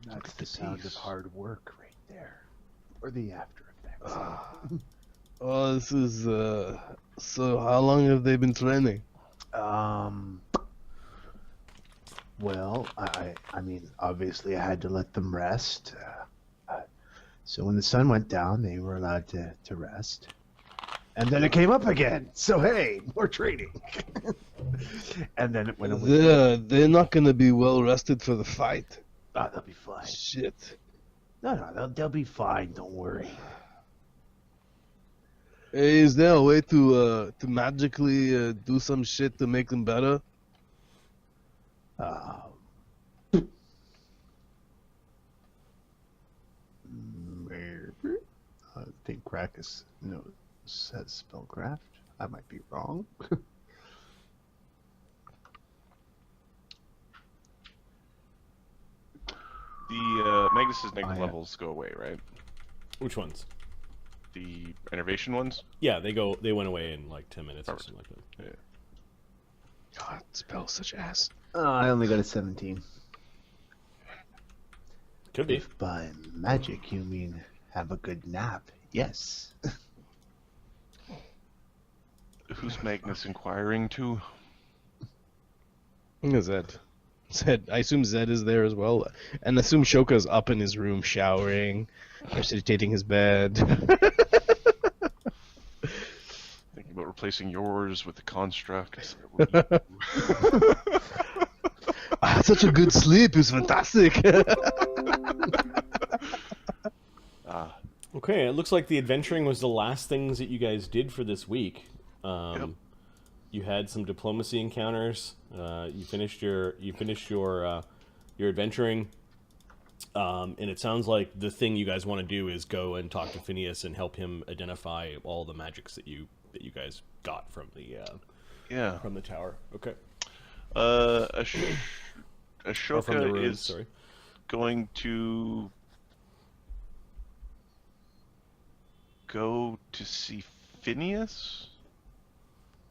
That's the sound of hard work right there. Or the after effects. Oh, this is, so how long have they been training? Well, I mean, obviously I had to let them rest. So when the sun went down, they were allowed to rest. And then it came up again. So hey, more training. And then it went away. They're not gonna be well rested for the fight. Oh, they'll be fine. Shit. No, they'll be fine. Don't worry. Hey, is there a way to magically do some shit to make them better? Maybe. I think Crackus says spellcraft. I might be wrong. The Magnus's negative yeah. levels go away, right? Which ones? The enervation ones? Yeah, they went away in like 10 minutes Perfect. or something like that. Yeah. God, spell such ass. I only got a 17. Could be. If by magic you mean have a good nap, yes. Who's Magnus inquiring to? Zed. Zed. I assume Zed is there as well, and assume Shoka's up in his room showering, precipitating his bed. Thinking about replacing yours with the construct. I had such a good sleep. It was fantastic. Okay, it looks like the adventuring was the last things that you guys did for this week. Yep. You had some diplomacy encounters. You finished your adventuring, and it sounds like the thing you guys want to do is go and talk to Phineas and help him identify all the magics that you guys got from the from the tower. Okay. Or from the Ashoka ruins, is sorry. going to go to see Phineas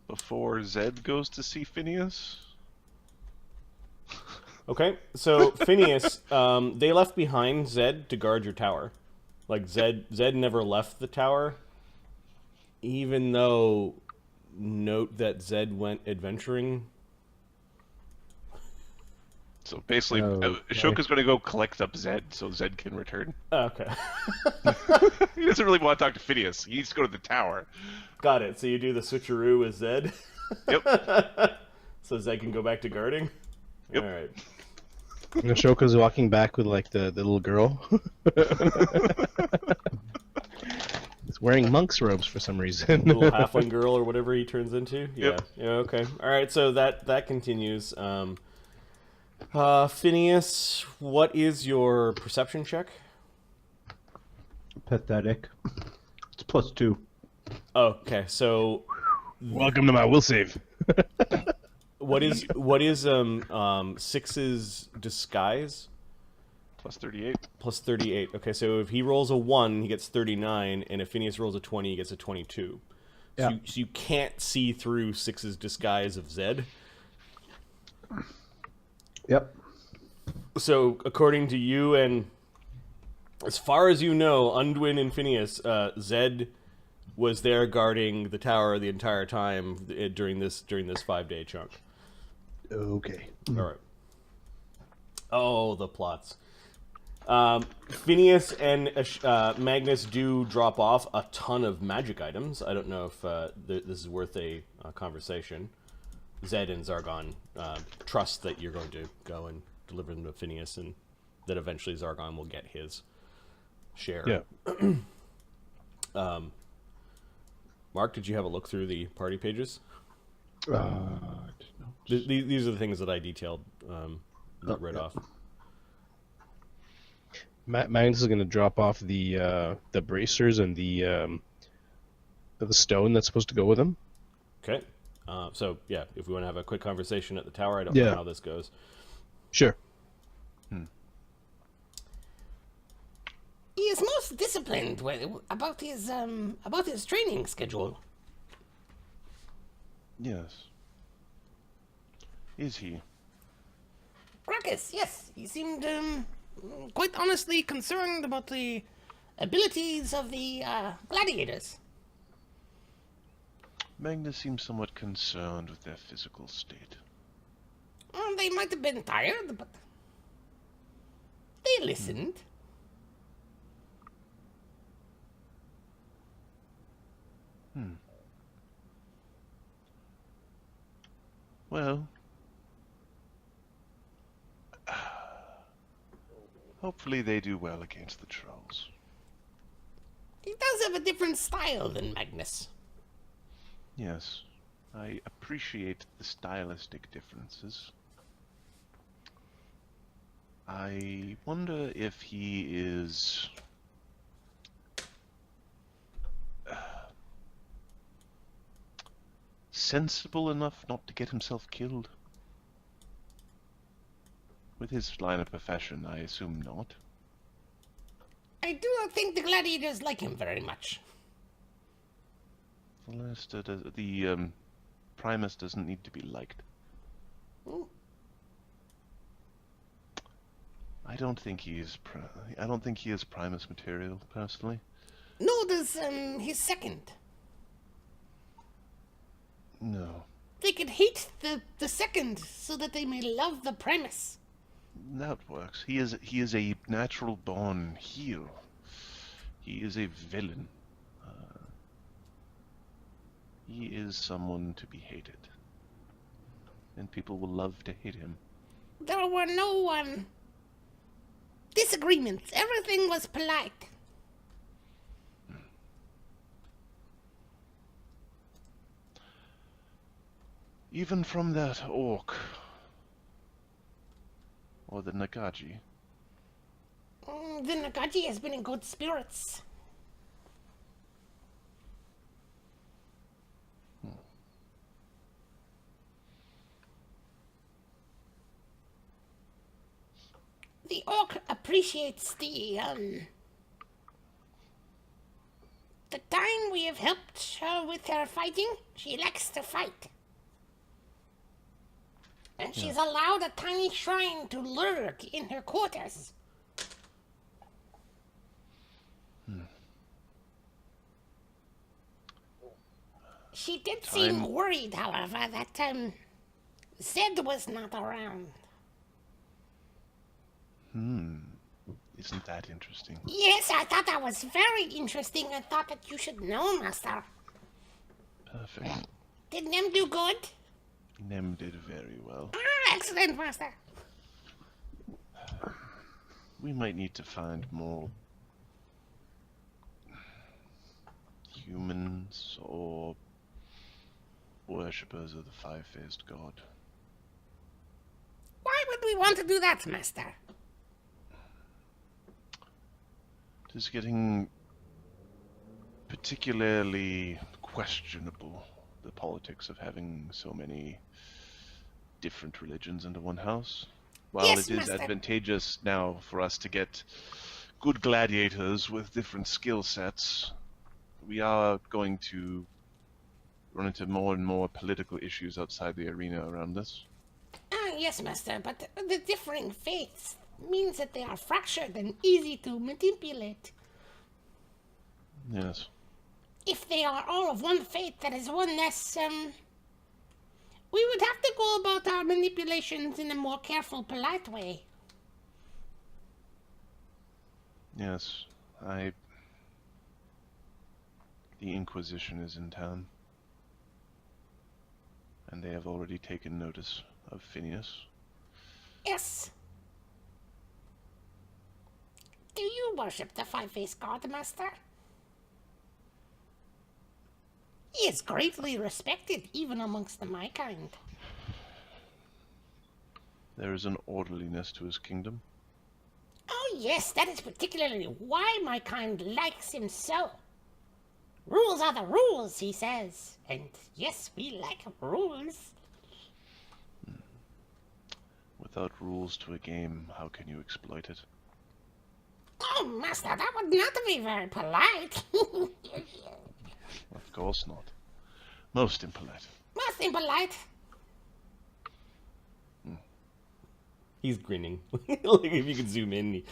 before Zed goes to see Phineas. Okay, so Phineas, they left behind Zed to guard your tower. Like Zed never left the tower, even though note that Zed went adventuring. So basically, Ashoka's going to go collect up Zed so Zed can return. Okay. He doesn't really want to talk to Phineas. He needs to go to the tower. Got it. So you do the switcheroo with Zed? Yep. So Zed can go back to guarding? Yep. Alright. Ashoka's walking back with like the little girl. He's wearing monk's robes for some reason. Little halfling girl or whatever he turns into? Yeah. Yep. Yeah, okay. Alright, so that continues. Phineas, what is your perception check? Pathetic. It's +2. Okay, so Welcome to my will save. what is Six's disguise? Plus 38. Plus 38. Okay, so if he rolls a 1, he gets 39, and if Phineas rolls a 20, he gets a 22. Yeah. So you can't see through Six's disguise of Zed. Yep. So according to you, and as far as you know, Unduin and Phineas, Zed was there guarding the tower the entire time during this 5-day chunk. Okay. All right. Oh, the plots. Phineas and Magnus do drop off a ton of magic items. I don't know if this is worth a conversation. Zed and Zargon trust that you're going to go and deliver them to Phineas, and that eventually Zargon will get his share. Yeah. Mark, did you have a look through the party pages? No. These are the things that I detailed right off. Magnus is going to drop off the bracers and the stone that's supposed to go with him. Okay. So, yeah, if we want to have a quick conversation at the tower, I don't Yeah. know how this goes. Sure. He is most disciplined about his training schedule. Yes. Is he? Circus, yes, he seemed quite honestly concerned about the abilities of the gladiators. Magnus seems somewhat concerned with their physical state. They might have been tired, but they listened. Well, hopefully they do well against the trolls. He does have a different style than Magnus. Yes, I appreciate the stylistic differences. I wonder if he is sensible enough not to get himself killed. With his line of profession, I assume not. I do not think the gladiators like him very much. The Primus doesn't need to be liked. Hmm. I don't think he is Primus material, personally. No, does his second. No. They could hate the second so that they may love the Primus. That works. He is a natural born heel. He is a villain. He is someone to be hated. And people will love to hate him. There were no disagreements. Everything was polite. Even from that orc. Or the Nagaji. The Nagaji has been in good spirits. The orc appreciates the time we have helped her with her fighting. She likes to fight. And she's allowed a tiny shrine to lurk in her quarters. She did seem worried, however, that Zed was not around. Isn't that interesting? Yes, I thought that was very interesting. I thought that you should know, Master. Perfect. Did Nem do good? Nem did very well. Ah, excellent, Master. We might need to find more humans or worshippers of the five-faced god. Why would we want to do that, Master? It is getting particularly questionable, the politics of having so many different religions into one house. While Yes, it is Master. advantageous now for us to get good gladiators with different skill sets, we are going to run into more and more political issues outside the arena around us. Ah, yes, Master, but the differing faiths means that they are fractured and easy to manipulate. Yes. If they are all of one faith, that is one less, we would have to go about our manipulations in a more careful, polite way. Yes. The Inquisition is in town. And they have already taken notice of Phineas. Yes. Do you worship the five-faced god, Master? He is greatly respected, even amongst my kind. There is an orderliness to his kingdom. Oh yes, that is particularly why my kind likes him so. Rules are the rules, he says. And yes, we like rules. Without rules to a game, how can you exploit it? Oh, Master, that would not be very polite. Of course not. Most impolite. Most impolite. He's grinning. Like if you could zoom in,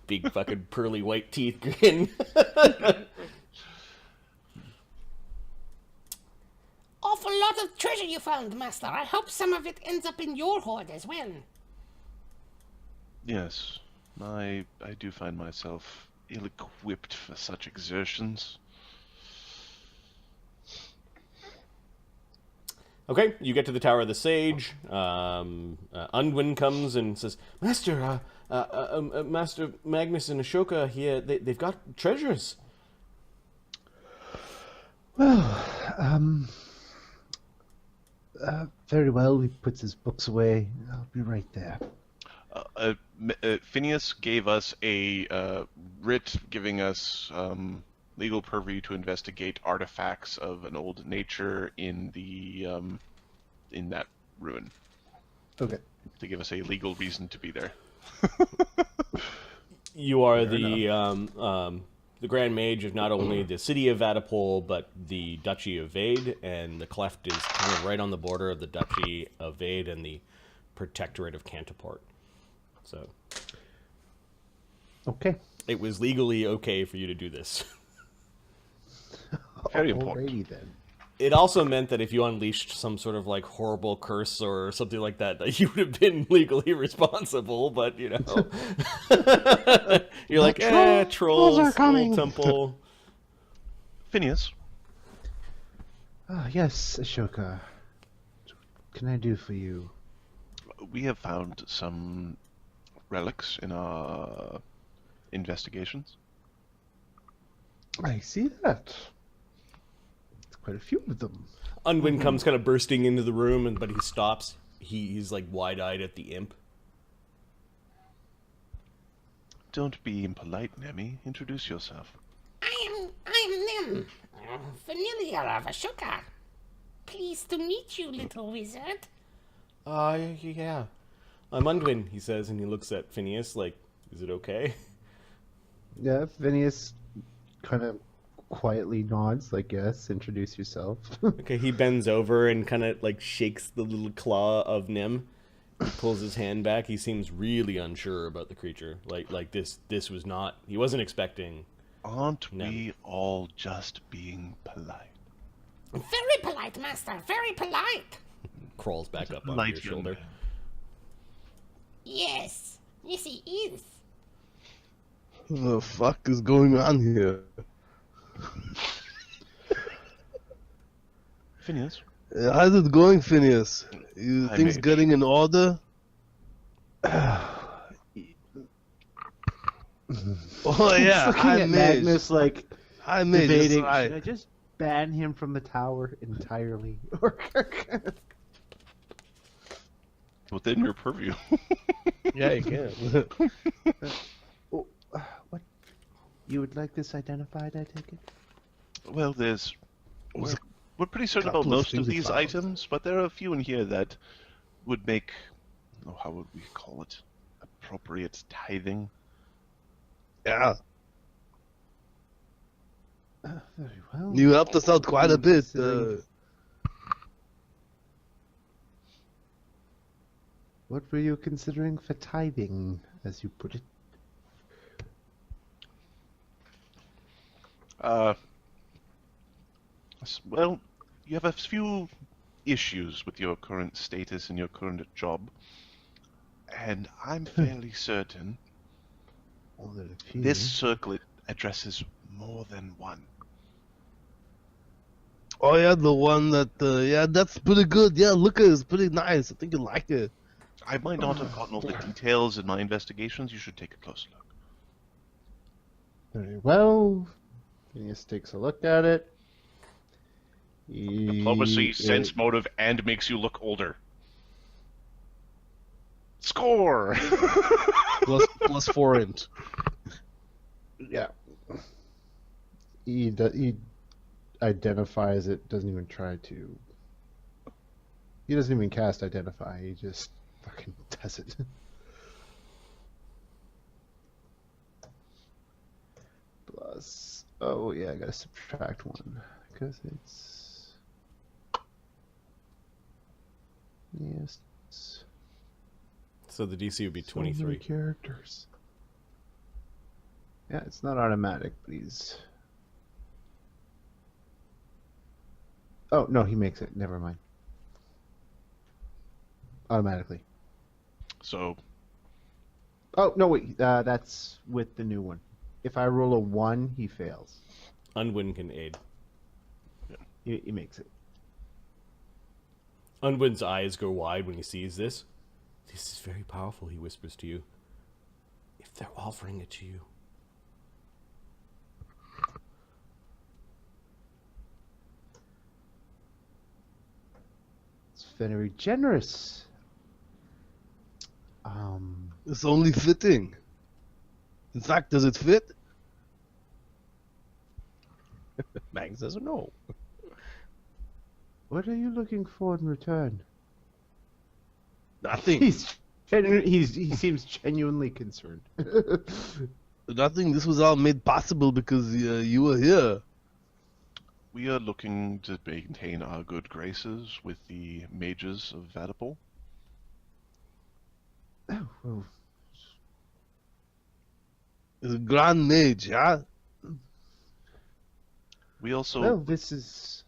big fucking pearly white teeth grin. Awful lot of treasure you found, Master. I hope some of it ends up in your hoard as well. Yes, I do find myself ill-equipped for such exertions. Okay, you get to the Tower of the Sage. Unwin comes and says, Master, Master Magnus and Ashoka here, they've got treasures. Well, very well. He puts his books away. I'll be right there. Phineas gave us a writ giving us legal purview to investigate artifacts of an old nature in the in that ruin. Okay. to give us a legal reason to be there. You are the Grand Mage of not only the city of Vatapol, but the Duchy of Vade, and the Cleft is kind of right on the border of the Duchy of Vade and the Protectorate of Cantaport. So, Okay. it was legally okay for you to do this. Very important. Alrighty then. It also meant that if you unleashed some sort of like horrible curse or something like that, that you would have been legally responsible. But you know, you're like, trolls are coming. Old temple. Phineas, Ah, yes, Ashoka. What can I do for you? we have found some relics in our investigations. I see that. Quite a few of them. Unwin comes kind of bursting into the room, but he stops. He's like wide-eyed at the imp. Don't be impolite, Nemi. Introduce yourself. I am Nim, familiar of Ashoka. Pleased to meet you, little wizard. Yeah. I'm Unwin, he says, and he looks at Phineas like, is it okay? Yeah, Phineas kind of quietly nods, like, yes, introduce yourself. Okay, he bends over and kind of like shakes the little claw of Nim. He pulls his hand back. He seems really unsure about the creature. Like this was not. He wasn't expecting. Aren't we all just being polite? Very polite, master, very polite. Crawls back up onto Polite your young shoulder. man. Yes, he is. What the fuck is going on here? Phineas, How's it going, Phineas? You Hi, things mate. getting in order? Oh yeah, Looking I at made. Magnus, like, I made. debating, Right. should I just ban him from the tower entirely? Or within your purview. Yeah, you can. Oh, what? You would like this identified, I take it? Well, we're pretty certain about couple of most of things we these found. items, but there are a few in here that would make, oh, how would we call it, appropriate tithing. Yeah, Very well. you helped us out quite a bit. What were you considering for tithing, as you put it? Well, you have a few issues with your current status and your current job, and I'm fairly certain Well, there are a few. this circlet addresses more than one. Oh yeah, the one that. Yeah, that's pretty good. Yeah, look at it. It's pretty nice. I think you like it. I might not have gotten all the details in my investigations. You should take a closer look. Very well. Phineas takes a look at it. Diplomacy, sense motive, and makes you look older. Score! Plus 4 int. Yeah. He identifies it, doesn't even try to. He doesn't even cast identify, he just fucking does it. Plus. Oh, yeah, I gotta subtract 1. Because it's. Yes. So the DC would be So many 23. characters. Yeah, it's not automatic, but he's. Oh no, he makes it. Never mind. Automatically. So, Oh no, wait. That's with the new one. If I roll a 1, he fails. Unwin can aid. He makes it. Unwin's eyes go wide when he sees this. This is very powerful, he whispers to you. If they're offering it to you. It's very generous. It's only fitting. In fact, does it fit? Bang says no. What are you looking for in return? Nothing. He seems genuinely concerned. Nothing. This was all made possible because you were here. We are looking to maintain our good graces with the mages of Vadapol. Oh, well, It's a grand mage, huh? We also, well, this is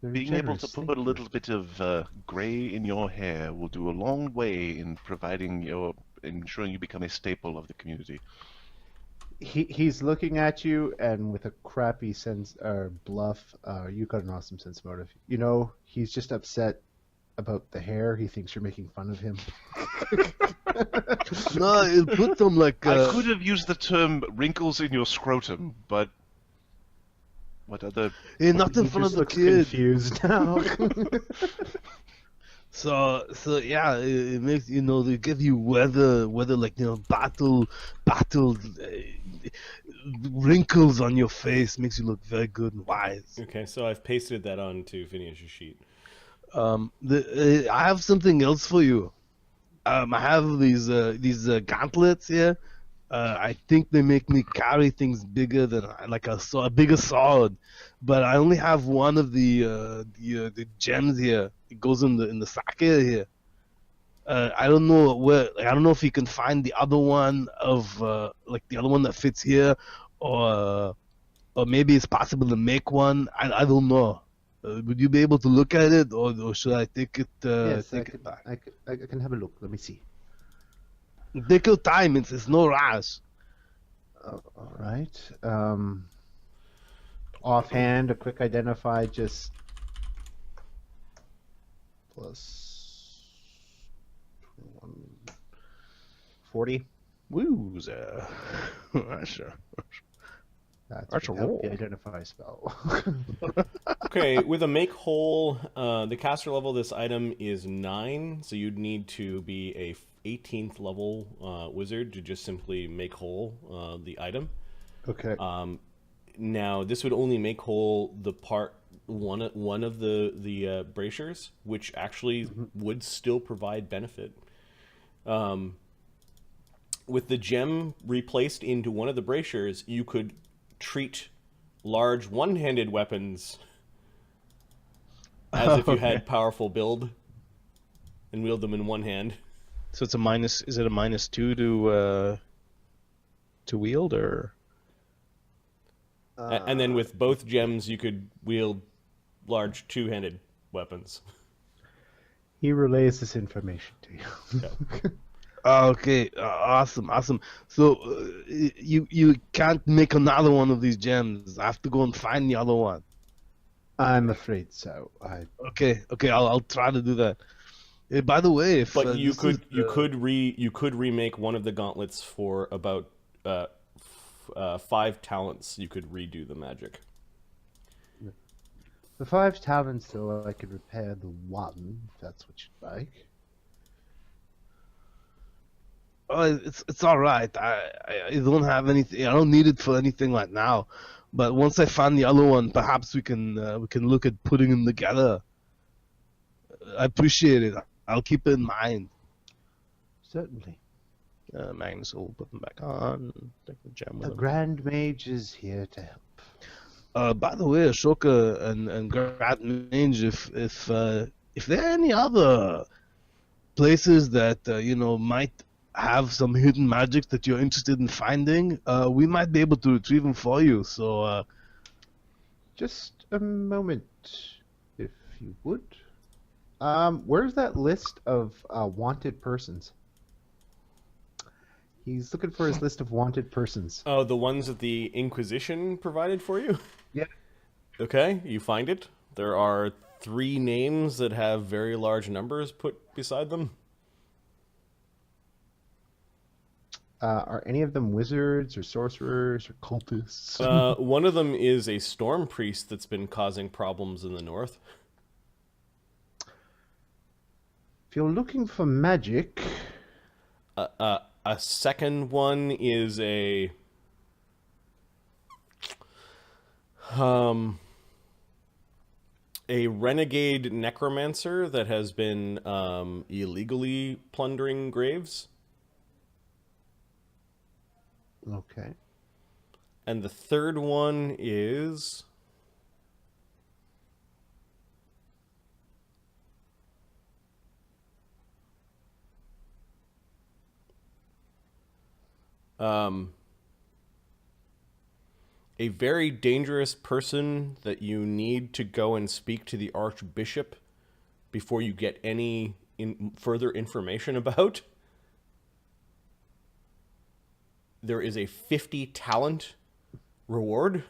very being able to generous, put thank a you. little bit of gray in your hair will do a long way in ensuring you become a staple of the community. He's looking at you, and with a crappy sense or bluff, you got an awesome sense of motive. You know, he's just upset about the hair. He thinks you're making fun of him. No, it put them like. I could have used the term wrinkles in your scrotum, but what other... Hey, not in He front of just the looks kid. confused now. So yeah, it makes they give you weather like battle wrinkles on your face, makes you look very good and wise. Okay, so I've pasted that onto Phineas's sheet. I have something else for you. I have these gauntlets here. I think they make me carry things bigger than a bigger sword, but I only have one of the gems here. It goes in the sake here. I don't know I don't know if you can find the other one of the other one that fits here, or maybe it's possible to make one. I don't know. Would you be able to look at it, or should I take it? Yes, Take it back. I can have a look. Let me see. Take your time. It's no rush. All right. Offhand, a quick identify, just plus 40. Woo, sure. That's a without roll. the identify spell. Okay, with a make whole, the caster level of this item is 9, so you'd need to be a 18th level wizard to just simply make whole the item. Okay. Now, this would only make whole the one of the bracers, which actually would still provide benefit. With the gem replaced into one of the bracers, you could treat large one-handed weapons as if you had powerful build and wield them in one hand. So it's a minus. Is it a -2 to wield, or? And then with both gems, you could wield large two-handed weapons. He relays this information to you. Okay. Okay, awesome. So you can't make another one of these gems. I have to go and find the other one. I'm afraid so. Okay, I'll try to do that. By the way, if But you could remake one of the gauntlets for about 5 talents. You could redo the magic. The 5 talents, though, I could repair the one, if that's what you'd like. Oh, it's all right. I don't have anything. I don't need it for anything right now. But once I find the other one, perhaps we can look at putting them together. I appreciate it. I'll keep it in mind. Certainly. Magnus will put them back on. Take the gem with The him. Grand Mage is here to help. By the way, Ashoka and Grand Mage, if there are any other places that might have some hidden magic that you're interested in finding, we might be able to retrieve them for you. So, Just a moment, if you would. Where's that list of wanted persons? He's looking for his list of wanted persons. Oh, the ones that the Inquisition provided for you? Yeah. Okay, you find it. There are 3 names that have very large numbers put beside them. Are any of them wizards or sorcerers or cultists? One of them is a storm priest that's been causing problems in the north. If you're looking for magic, A second one is a a renegade necromancer that has been illegally plundering graves. Okay. And the third one is... a very dangerous person that you need to go and speak to the Archbishop before you get any further information about. There is a 50 talent reward.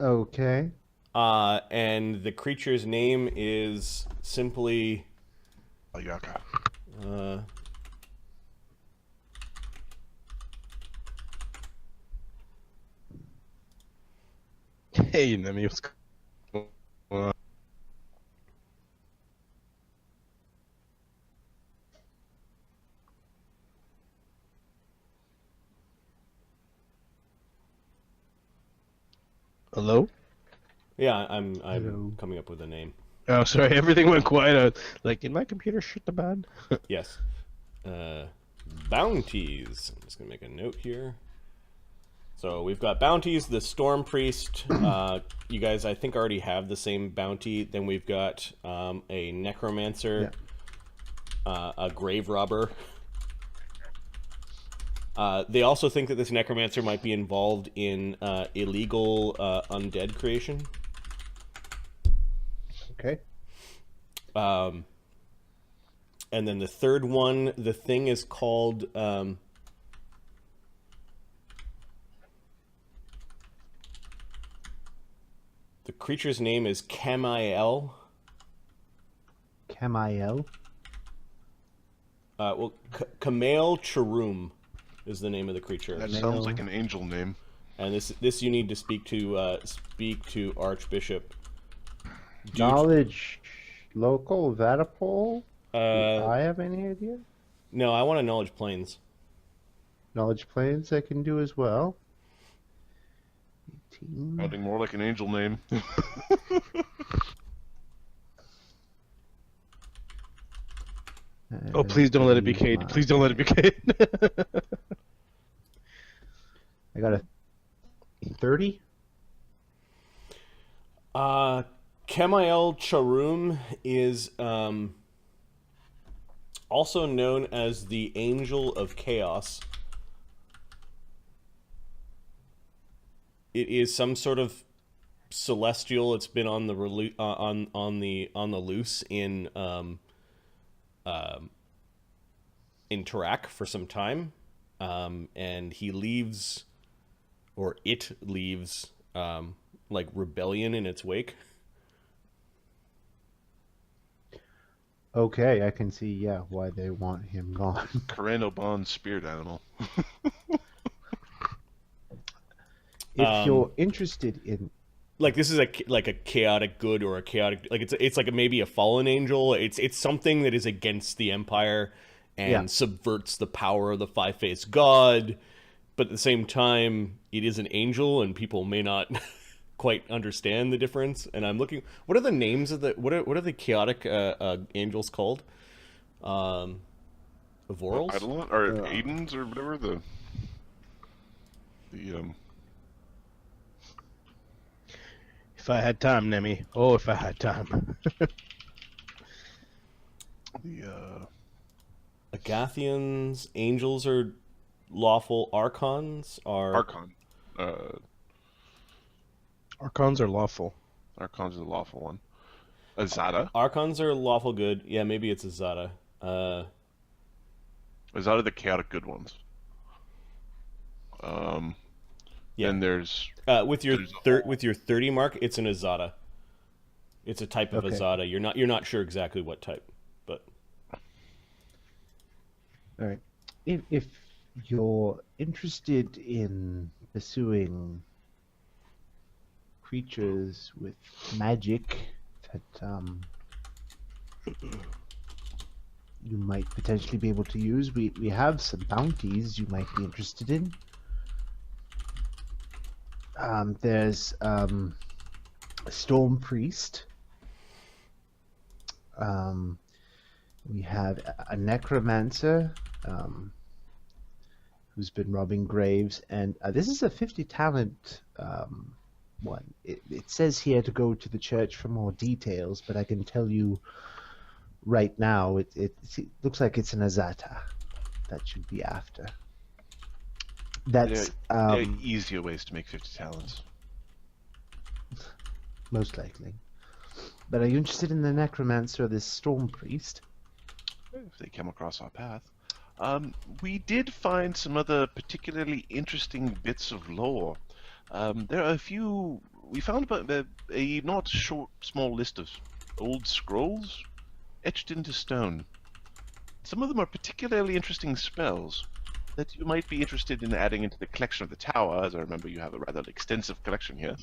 Okay. And the creature's name is simply... Ayaka. Hey, Nemi, what's going on? Hello? Yeah, I'm Hello. coming up with a name. Oh, sorry, everything went quiet. Like, did my computer shit the bed? Yes. Bounties. I'm just going to make a note here. So we've got bounties, the Storm Priest. You guys, I think, already have the same bounty. Then we've got a Necromancer, a Grave Robber. They also think that this Necromancer might be involved in illegal undead creation. Okay. And then the third one, the thing is called... the creature's name is Camael. Camael? Camael Charum is the name of the creature. That sounds like an angel name. And this you need to speak to Archbishop. Knowledge local Vatapole? Do I have any idea? No, I want a knowledge planes. Knowledge planes I can do as well. 18. Sounding more like an angel name. Oh, please don't let it be Kate. Please don't let it be Kate. I got a 30. Camael Charum is also known as the Angel of Chaos. It is some sort of celestial. It's been on the on the loose in Tarak for some time, and he leaves, or it leaves, like rebellion in its wake. Okay, I can see, yeah, why they want him gone. Corando Bond's spirit animal. If you're interested in... Like, this is a chaotic good or a chaotic... Like, it's like maybe a fallen angel. It's something that is against the Empire and subverts the power of the five-faced god. But at the same time, it is an angel, and people may not quite understand the difference. And I'm looking... What are the names of the... What are the chaotic angels called? Vorals? Eidolon? Or Aidens, or whatever, the If I had time, Nemi. Oh, if I had time. Agathians, angels are lawful. Archons are... Archon. Archons are lawful. Archon's the lawful one. Azada? Archons are lawful good. Yeah, maybe it's Azada. Azada the chaotic good ones. Yeah. And there's... with your 30 mark, it's an Azada. It's a type of Azada. You're not sure exactly what type, but... All right. If you're interested in pursuing creatures with magic that you might potentially be able to use, we have some bounties you might be interested in. There's a storm priest. We have a necromancer who's been robbing graves, and this is a 50 talent one. It says here to go to the church for more details, but I can tell you right now it looks like it's an Azata that should be after. That's There are easier ways to make 50 talents. most likely. But are you interested in the necromancer or this storm priest? If they come across our path. We did find some other particularly interesting bits of lore. There are a few. We found a not small list of old scrolls etched into stone. Some of them are particularly interesting spells that you might be interested in adding into the collection of the tower, as I remember you have a rather extensive collection here.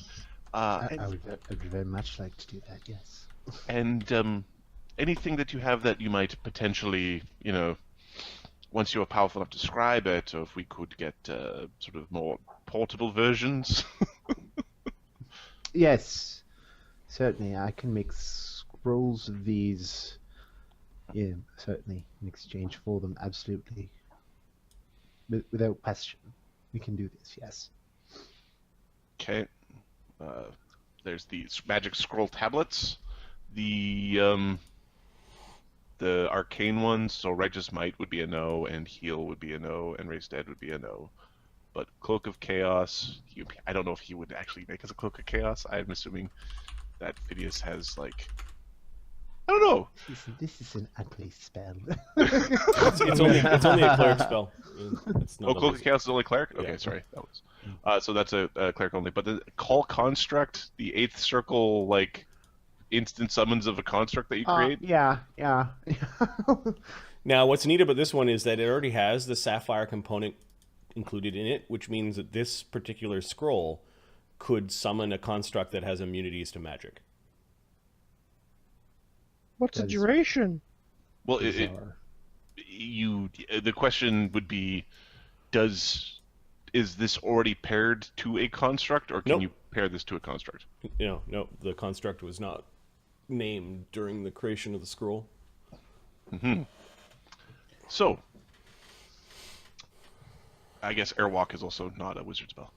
I would very much like to do that, yes. And anything that you have that you might potentially, once you're powerful enough to describe it, or if we could get sort of more portable versions. Yes, certainly. I can make scrolls of these. Yeah, certainly. In exchange for them, absolutely. Without question. We can do this, yes. Okay. There's these magic scroll tablets. The arcane ones, so Righteous Might would be a no, and Heal would be a no, and Raise Dead would be a no. But Cloak of Chaos, I don't know if he would actually make us a Cloak of Chaos. I'm assuming that Phidias has, like... I don't know! This is an ugly spell. It's only a cleric spell. It's not Cloak of Chaos is only cleric? Okay, Yeah. sorry. That was... so that's a cleric only. But the Call Construct, the 8th circle, like, instant summons of a construct that you create? Yeah. Now, what's neat about this one is that it already has the sapphire component included in it, which means that this particular scroll could summon a construct that has immunities to magic. What's the duration? Well, the question would be, is this already paired to a construct, or can Nope. you pair this to a construct? No, the construct was not named during the creation of the scroll. Mm-hmm. So, I guess Airwalk is also not a wizard spell.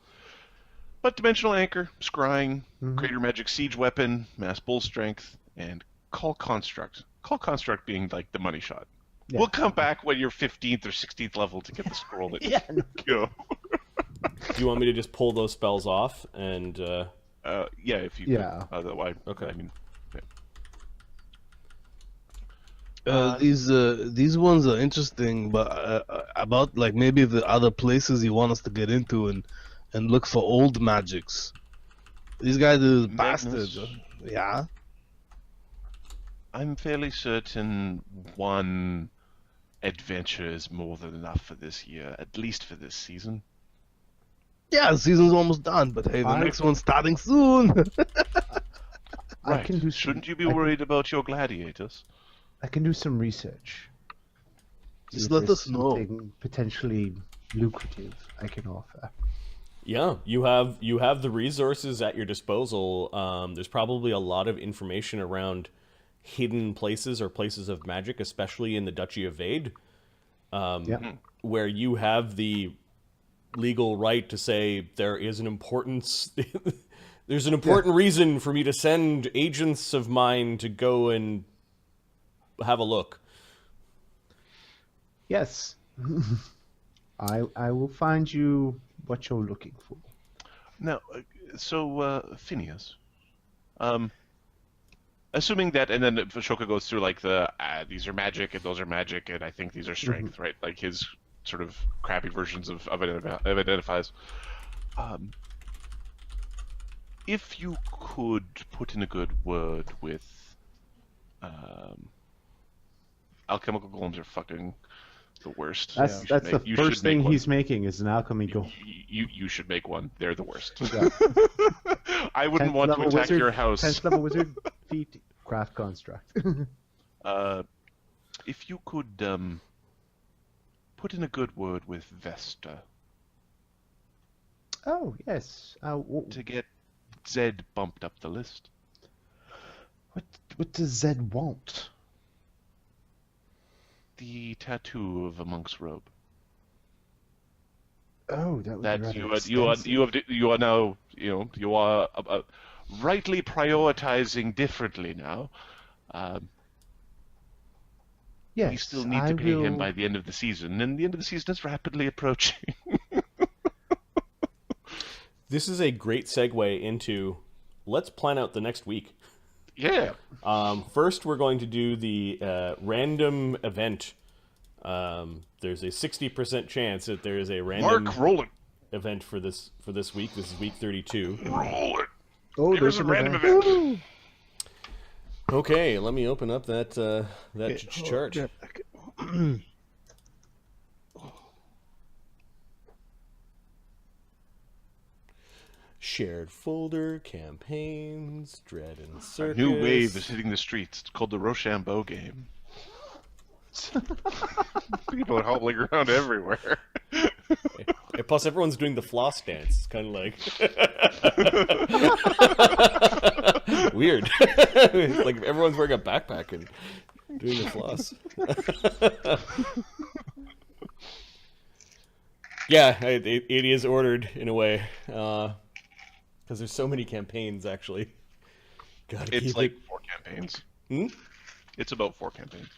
But Dimensional Anchor, Scrying, Crater Magic Siege Weapon, Mass Bull Strength, and Call Construct. Call Construct being like the money shot. Yeah. We'll come back when you're 15th or 16th level to get the scroll that Yeah, no. you Do you want me to just pull those spells off and... yeah, if you Yeah. could. Otherwise, Okay. I mean, These ones are interesting, but about like maybe the other places you want us to get into and look for old magics. These guys are bastards. Yeah. I'm fairly certain one adventure is more than enough for this year, at least for this season. Yeah, the season's almost done, but hey, the next one's starting soon. I can do some, Shouldn't you be worried about your gladiators? I can do some research. See Just if let there's us know. something potentially lucrative I can offer. Yeah, you have the resources at your disposal. There's probably a lot of information around hidden places or places of magic, especially in the Duchy of Vade, where you have the legal right to say there is an importance. There's an important reason for me to send agents of mine to go and have a look. Yes. I will find you what you're looking for. Now, Phineas, assuming that, and then Ashoka goes through like these are magic and those are magic, and I think these are strength, right? Like his sort of crappy versions of identifies. If you could put in a good word with alchemical golems are fucking the worst. That's the first thing he's making is an alchemy golem. You should make one. They're the worst. Yeah. I wouldn't want to attack your house. 10th level wizard feat craft construct. If you could put in a good word with Vesta Oh yes. to get Zed bumped up the list. What does Zed want? The tattoo of a monk's robe. Oh, that would be That rather you are now you are rightly prioritizing differently now. Yes, We still need to pay him by the end of the season, and the end of the season is rapidly approaching. This is a great segue into let's plan out the next week. Yeah. First, we're going to do the random event. There's a 60% chance that there is a random event for this week. This is week 32. Roll it. Oh, There's a random event. Okay, let me open up that chart. Shared folder, campaigns, Dread and Circus. A new wave is hitting the streets. It's called the Rochambeau game. People are hobbling around everywhere. And plus, everyone's doing the floss dance. It's kind of like weird. It's like everyone's wearing a backpack and doing the floss. Yeah, it is ordered in a way because there's so many campaigns. Actually, It's like 4 campaigns. It's about 4 campaigns.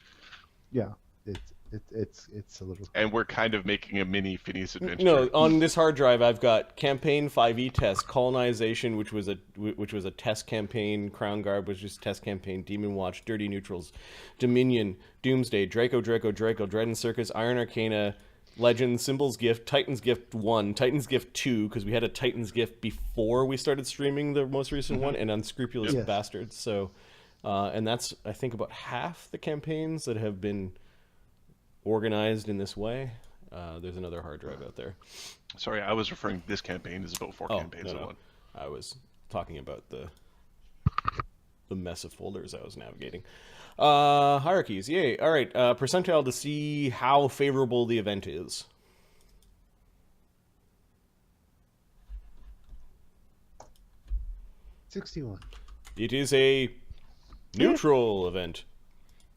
Yeah, it's a little. And we're kind of making a mini Phineas Adventure. No, on this hard drive, I've got campaign 5e test, colonization, which was a test campaign, Crown Guard was just test campaign, Demon Watch, Dirty Neutrals, Dominion, Doomsday, Draco, Dread and Circus, Iron Arcana, Legend, Symbol's Gift, Titan's Gift 1, Titan's Gift 2, because we had a Titan's Gift before we started streaming the most recent one, and Unscrupulous Yes. Bastards. So, and that's, I think, about half the campaigns that have been organized in this way. There's another hard drive out there. Sorry, I was referring to this campaign as about 4 campaigns in one. I was talking about the mess of folders I was navigating. Hierarchies, yay. All right, percentile to see how favorable the event is. $61. It is a neutral event.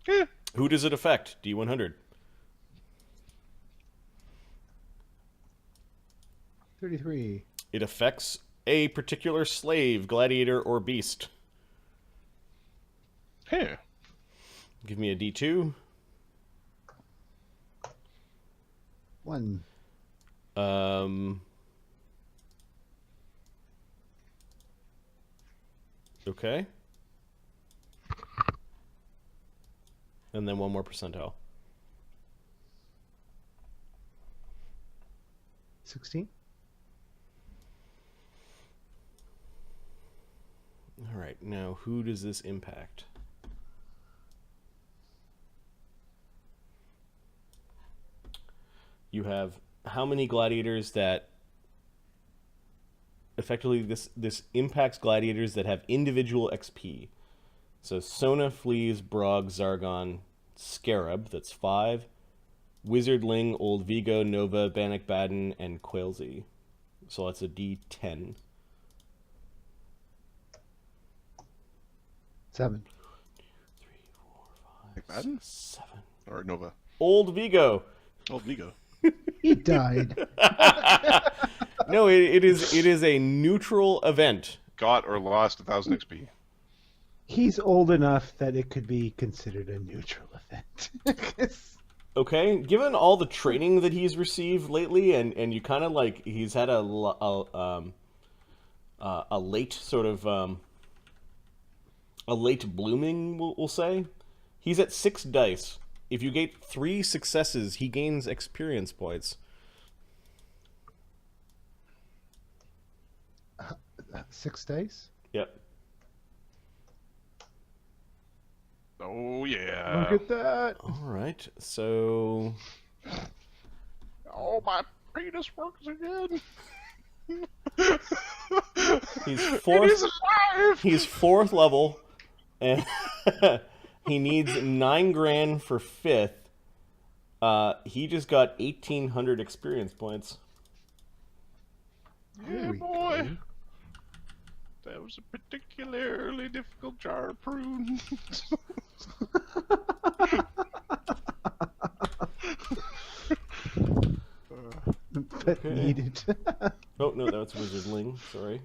Yeah. Who does it affect? D100. 33. It affects a particular slave, gladiator, or beast. Hey. Give me a D2. 1. Okay. And then one more percentile. 16. All right, now who does this impact? You have how many gladiators that effectively this impacts gladiators that have individual XP. So Sona, Fleas, Brog, Zargon, Scarab, that's 5. Wizardling, Old Vigo, Nova, Bannock Baden, and Quailsy. So that's a D10. 7. 3, 4, 5, 6, 7. Or Nova. Old Vigo. Old Vigo. He died. No, it is a neutral event. Got or lost 1,000 XP. He's old enough that it could be considered a neutral event. Okay, given all the training that he's received lately, and you kind of like he's had a late sort of a late blooming, we'll say. He's at 6 dice. If you get 3 successes, he gains experience points. 6 dice? Yep. Oh, yeah. Look at that. All right, so Oh, my penis works again. he's It fourth. is alive. He's 4th level, and he needs 9 grand for 5th. He just got 1,800 experience points. Yeah, There we boy. go. That was a particularly difficult jar of prunes. But needed. Oh, no, that's Wizardling. Sorry.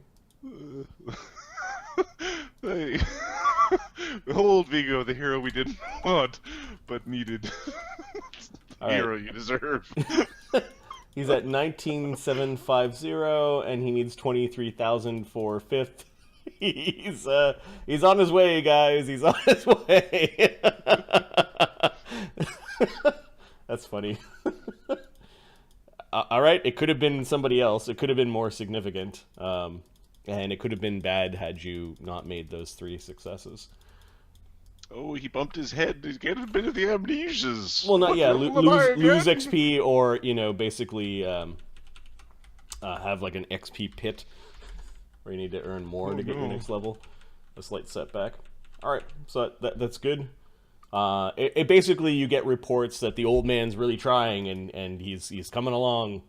Hey. Old Vigo, the hero we didn't want, but needed. All right. Hero you deserve. He's at 19,750, and he needs 23,000 for 5th. He's on his way, guys. He's on his way. That's funny. All right, it could have been somebody else. It could have been more significant, and it could have been bad had you not made those 3 successes. Oh, he bumped his head. He's getting a bit of the amnesias. Well, not yeah. What role am I Lose again? XP, or basically have like an XP pit, where you need to earn more to get your next level. A slight setback. All right, so that's good. It basically, you get reports that the old man's really trying, and he's coming along.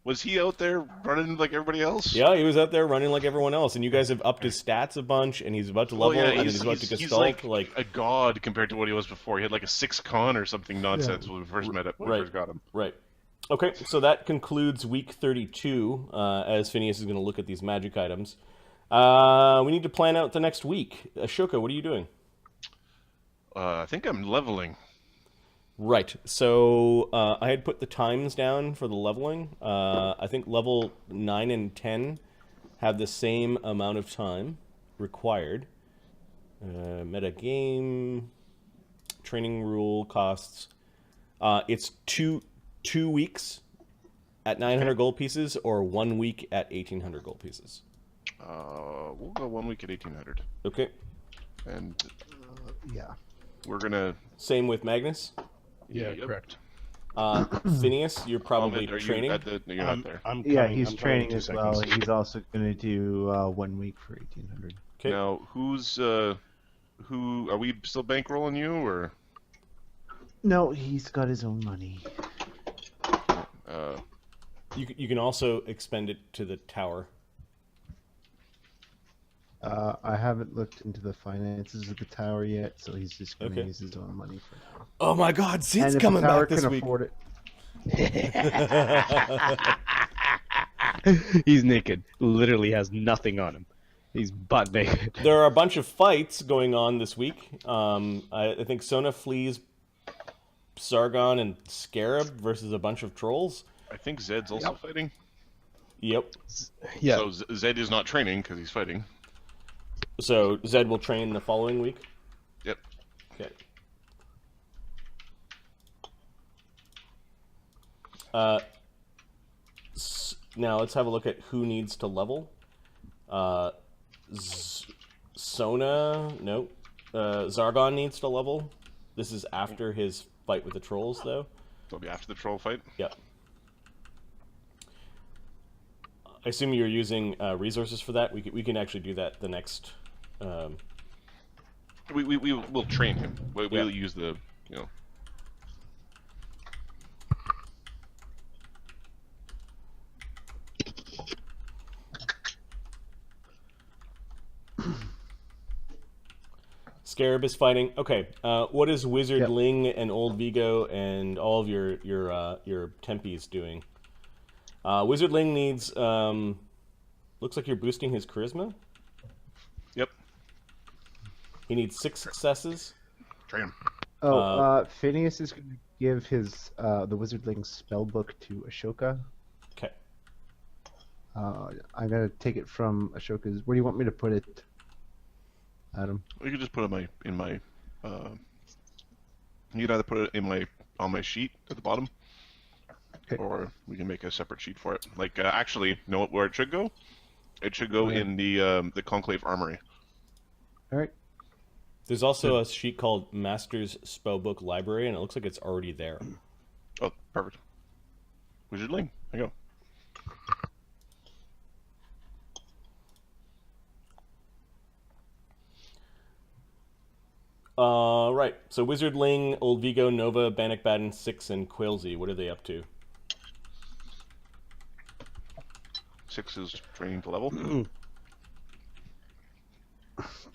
Was he out there running like everybody else? Yeah, he was out there running like everyone else, and you guys have upped his stats a bunch, and he's about to level, and then he's about to gestalt. He's like a god compared to what he was before. He had like a 6 con or something nonsense when we first met him. When we first got him. Right. Okay, so that concludes week 32, as Phineas is going to look at these magic items. We need to plan out the next week. Ashoka, what are you doing? I think I'm leveling. Right, so I had put the times down for the leveling. I think level 9 and 10 have the same amount of time required. Meta game, training rule costs. It's two weeks at 900 gold pieces, or 1 week at 1,800 gold pieces. We'll go 1 week at 1,800. Okay. And Yeah. we're gonna. Same with Magnus. Yeah, Yep. correct. Phineas, you're probably Ahmed, are training. you're not there. I'm Yeah, coming- he's I'm coming training 2 as well. seconds. He's also going to do 1 week for 1,800. Okay. Now, who are we still bankrolling you or? No, he's got his own money. You can also expend it to the tower. I haven't looked into the finances of the tower yet, so he's just going to Okay. use his own money for now. Oh my God, Zid's And if coming the tower back this can week. afford it, He's naked. Literally has nothing on him. He's butt naked. There are a bunch of fights going on this week. I think Sona flees Sargon and Scarab versus a bunch of trolls. I think Zed's also fighting. Yep. Yeah. So Zed is not training because he's fighting. So Zed will train the following week. Yep. Okay. Now let's have a look at who needs to level. Sona, no. Zargon needs to level. This is after his fight with the trolls, though. It'll be after the troll fight. Yep. I assume you're using resources for that. We can actually do that the next. We'll train him. We'll Yeah. use the Scarab is fighting. Okay, what is Wizard Ling and Old Vigo and all of your Tempies doing? Wizard Ling needs. Looks like you're boosting his charisma. Yep. He needs 6 successes. Train him. Phineas is going to give his the Wizardling spellbook to Ashoka. Okay. I'm going to take it from Ashoka's. Where do you want me to put it, Adam? You can just put it in my. You can either put it on my sheet at the bottom, Okay. or we can make a separate sheet for it. Like actually, know where it should go? It should go in the Conclave Armory. All right. There's also a sheet called Master's Spellbook Library, and it looks like it's already there. Oh, perfect. Wizard Ling, there you go. Right. So Wizard Ling, Old Vigo, Nova, Bannock Baden, 6, and Quailsy. What are they up to? 6 is training to level.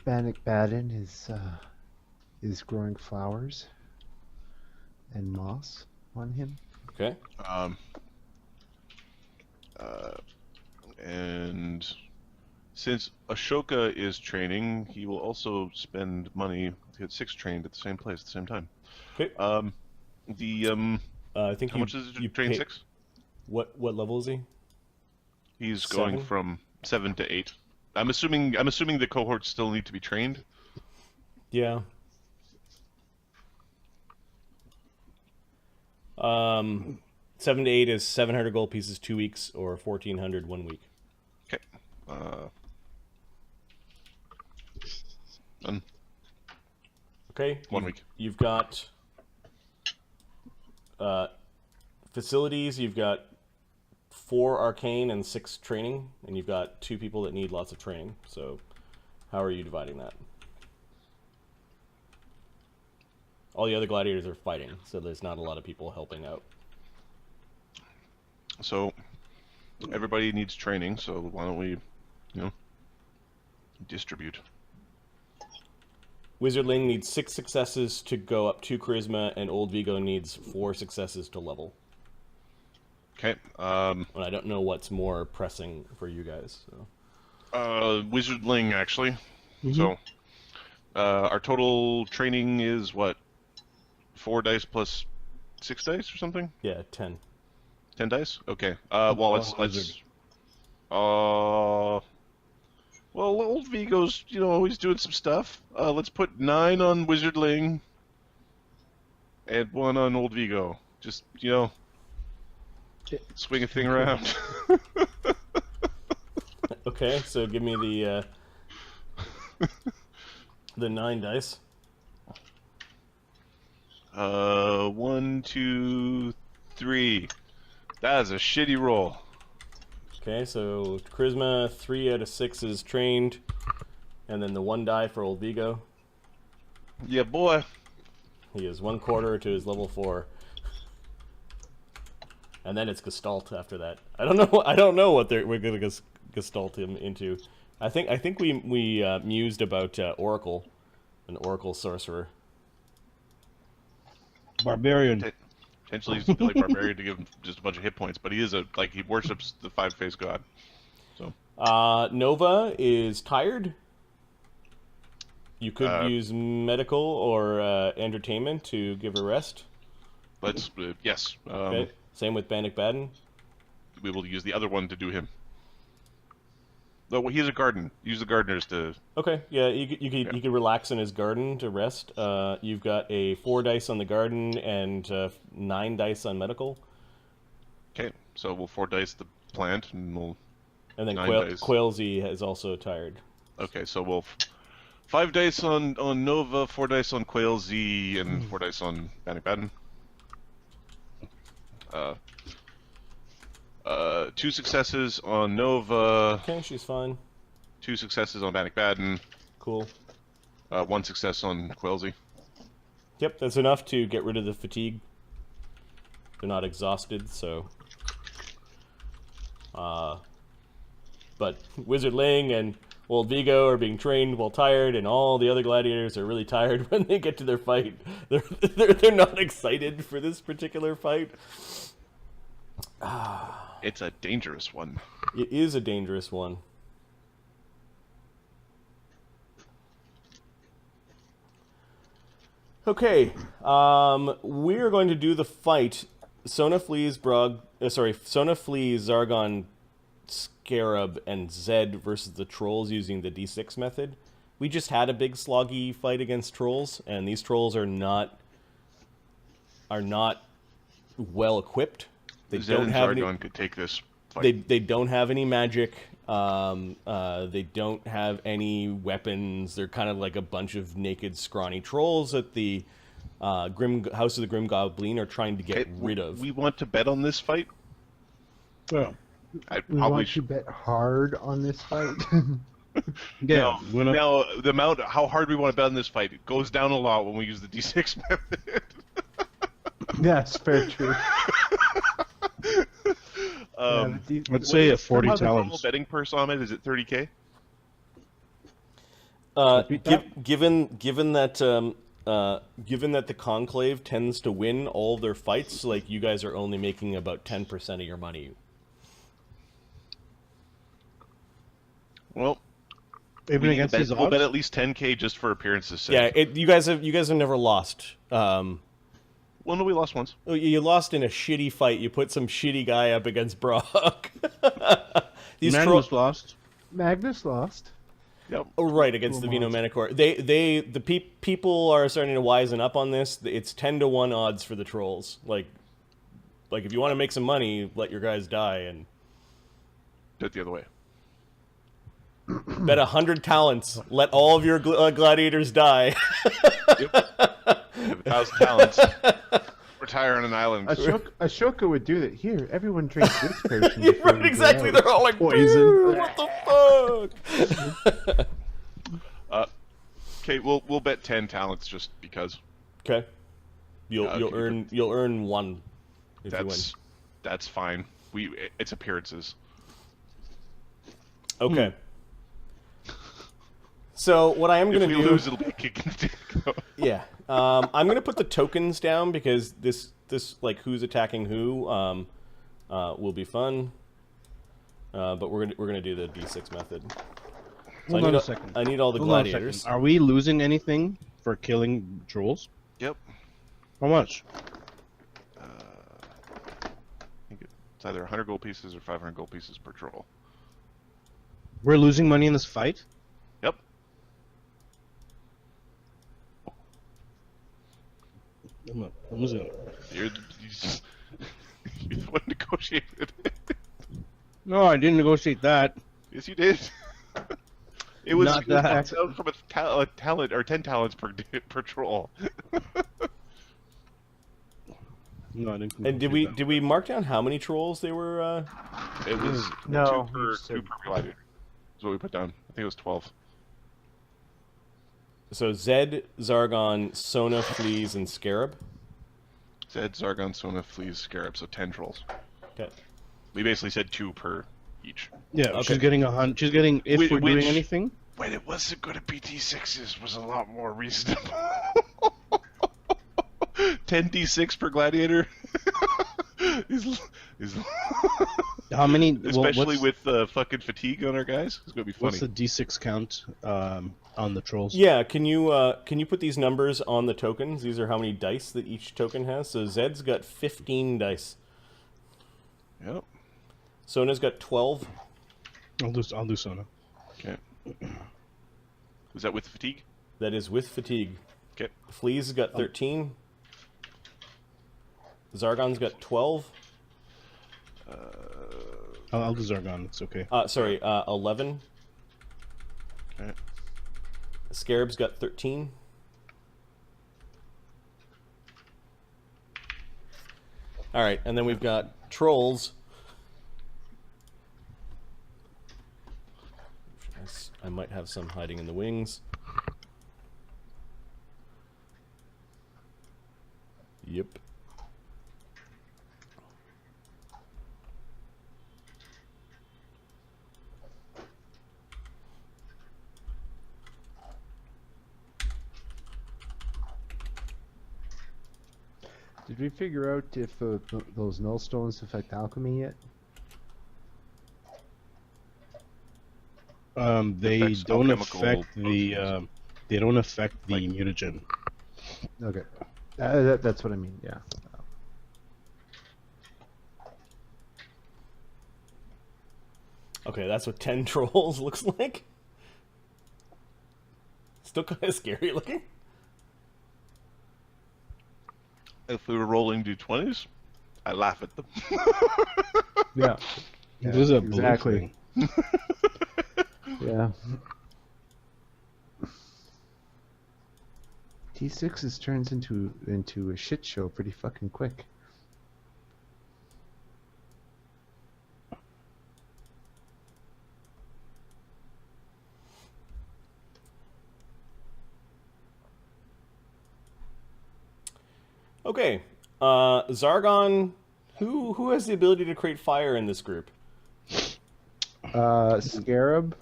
Bannock Baden is growing flowers and moss on him. Okay. And since Ashoka is training, he will also spend money to get 6 trained at the same place at the same time. Okay. I think how much is it to train 6? What level is he? He's 7? going from 7 to 8. I'm assuming the cohorts still need to be trained. Yeah. 7 to 8 is 700 gold pieces 2 weeks, or 1,400 1 week. Okay. Done. Okay. 1 week. You've got facilities. You've got 4 arcane and 6 training, and you've got 2 people that need lots of training. So, how are you dividing that? All the other gladiators are fighting, so there's not a lot of people helping out. So, everybody needs training, so why don't we, distribute. Wizardling needs 6 successes to go up 2 charisma, and Old Vigo needs 4 successes to level. Okay. And I don't know what's more pressing for you guys. So. Wizardling, actually. So, our total training is what? 4 dice plus 6 dice or something? Yeah, 10. 10 dice? Okay. Well, let's. Well, old Vigo's, always doing some stuff. Let's put 9 on Wizardling and 1 on old Vigo. Just, swing a thing around. Okay, so give me the 9 dice. 1, 2, 3. That is a shitty roll. Okay, so charisma 3 out of 6 is trained, and then the 1 die for old Vigo. Yeah, boy. He is 1/4 to his level 4, and then it's Gestalt after that. I don't know what we're gonna Gestalt him into. I think we mused about Oracle, an Oracle sorcerer. Barbarian. Potentially he's like Barbarian to give him just a bunch of hit points, but he worships the 5-faced god. So Nova is tired. You could use medical or entertainment to give her rest. Let's yes. Okay. Same with Bannock Baden. We will use the other one to do him. No, well, he has a garden. Use the gardeners to. Okay, yeah, you could relax in his garden to rest. You've got a 4 dice on the garden and 9 dice on medical. Okay, so we'll 4 dice the plant and we'll. And then 9 dice. Quailzy is also tired. Okay, so we'll 5 dice on Nova, 4 dice on Quailzy, and 4 dice on Bannock Baden. 2 successes on Nova. Okay, she's fine. 2 successes on Bannock Baden. Cool. 1 success on Quailzy. Yep, that's enough to get rid of the fatigue. They're not exhausted, so. But Wizardling and Old Vigo are being trained while tired, and all the other gladiators are really tired when they get to their fight. They're not excited for this particular fight. It's a dangerous one. It is a dangerous one. Okay, we're going to do the fight. Sona flees Zargon, Scarab, and Zed versus the trolls using the D6 method. We just had a big sloggy fight against trolls, and these trolls are not well equipped. They Zed don't and have Zargon any, could take this fight. they don't have any magic. They don't have any weapons. They're kind of like a bunch of naked, scrawny trolls that the House of the Grim Goblin are trying to get rid of. We want to bet on this fight? Well, I We probably want to should. bet hard on this fight. yeah. Now, the amount, how hard we want to bet on this fight, it goes down a lot when we use the D6 method. That's fair true. Let's say a 40 How's the normal talents. betting purse on it? Is it 30K? Given that the Conclave tends to win all of their fights, like you guys are only making about 10% of your money. Well, Even against these we'll odds? bet at least 10K just for appearance's sake. Yeah, you guys have never lost. Well, no, we lost once. You lost in a shitty fight. You put some shitty guy up against Brock. Magnus lost. Magnus lost. Yep. Oh, right, against the Vino Manticore. People are starting to wisen up on this. It's 10-1 odds for the trolls. Like if you want to make some money, let your guys die and Do it the other way. bet 100 talents. Let all of your gladiators die. Yep. You have 1,000 talents. Retire on an island. Ashoka would do that. Here, everyone drinks this potion. before Right, we go exactly. out. They're all like, Poison. "Dude, what the fuck?" Okay, we'll bet 10 talents just because. Okay. You'll earn 1 if you win. That's fine. It's appearances. Okay. So what I am going to do... If we lose, it'll be a kick in the dick. Yeah. I'm going to put the tokens down because this like who's attacking who will be fun. But we're gonna do the D6 method. So Hold on a second. I need all the Hold on a gladiators. second. Are we losing anything for killing trolls? Yep. How much? I think it's either 100 gold pieces or 500 gold pieces per troll. We're losing money in this fight? Yep. I'm losing. You're the one negotiated it. No, I didn't negotiate that. Yes, you did. It was Not that. from a talent or 10 talents per troll. No, I didn't. And did we mark down how many trolls they were? It was No, two per gladiator. That's what we put down. I think it was 12. So Zed, Zargon, Sona, Fleas, and Scarab. Zed, Zargon, Sona, Fleas, Scarab, so 10 trolls. Okay. We basically said 2 per each. Yeah, Okay. she's getting She's getting if we're doing anything. When it wasn't going to be D6s was a lot more reasonable. 10 D6 per gladiator. is How many? especially with fucking fatigue on our guys. It's gonna be funny. What's the D6 count on the trolls? Yeah, can you put these numbers on the tokens? These are how many dice that each token has. So Zed's got 15 dice. Yep. Sona's got 12. I'll do Sona. Okay. Was that with fatigue? That is with fatigue. Okay. Flea's got 13. Zargon's got 12. I'll do Zargon. It's okay. 11. Okay. Scarab's got 13. All right, and then we've got trolls. I might have some hiding in the wings. Yep. Did we figure out if those null stones affect alchemy yet? They Affects don't alchemical affect the they don't affect the mutagen. Okay, that's what I mean. Yeah. Okay, that's what 10 trolls looks like. Still kind of scary looking. If we were rolling d20s, I laugh at them. Yeah. This is a exactly. thing. Yeah. T6s turns into a shit show pretty fucking quick. Okay, Zargon Who has the ability to create fire in this group? Scarab.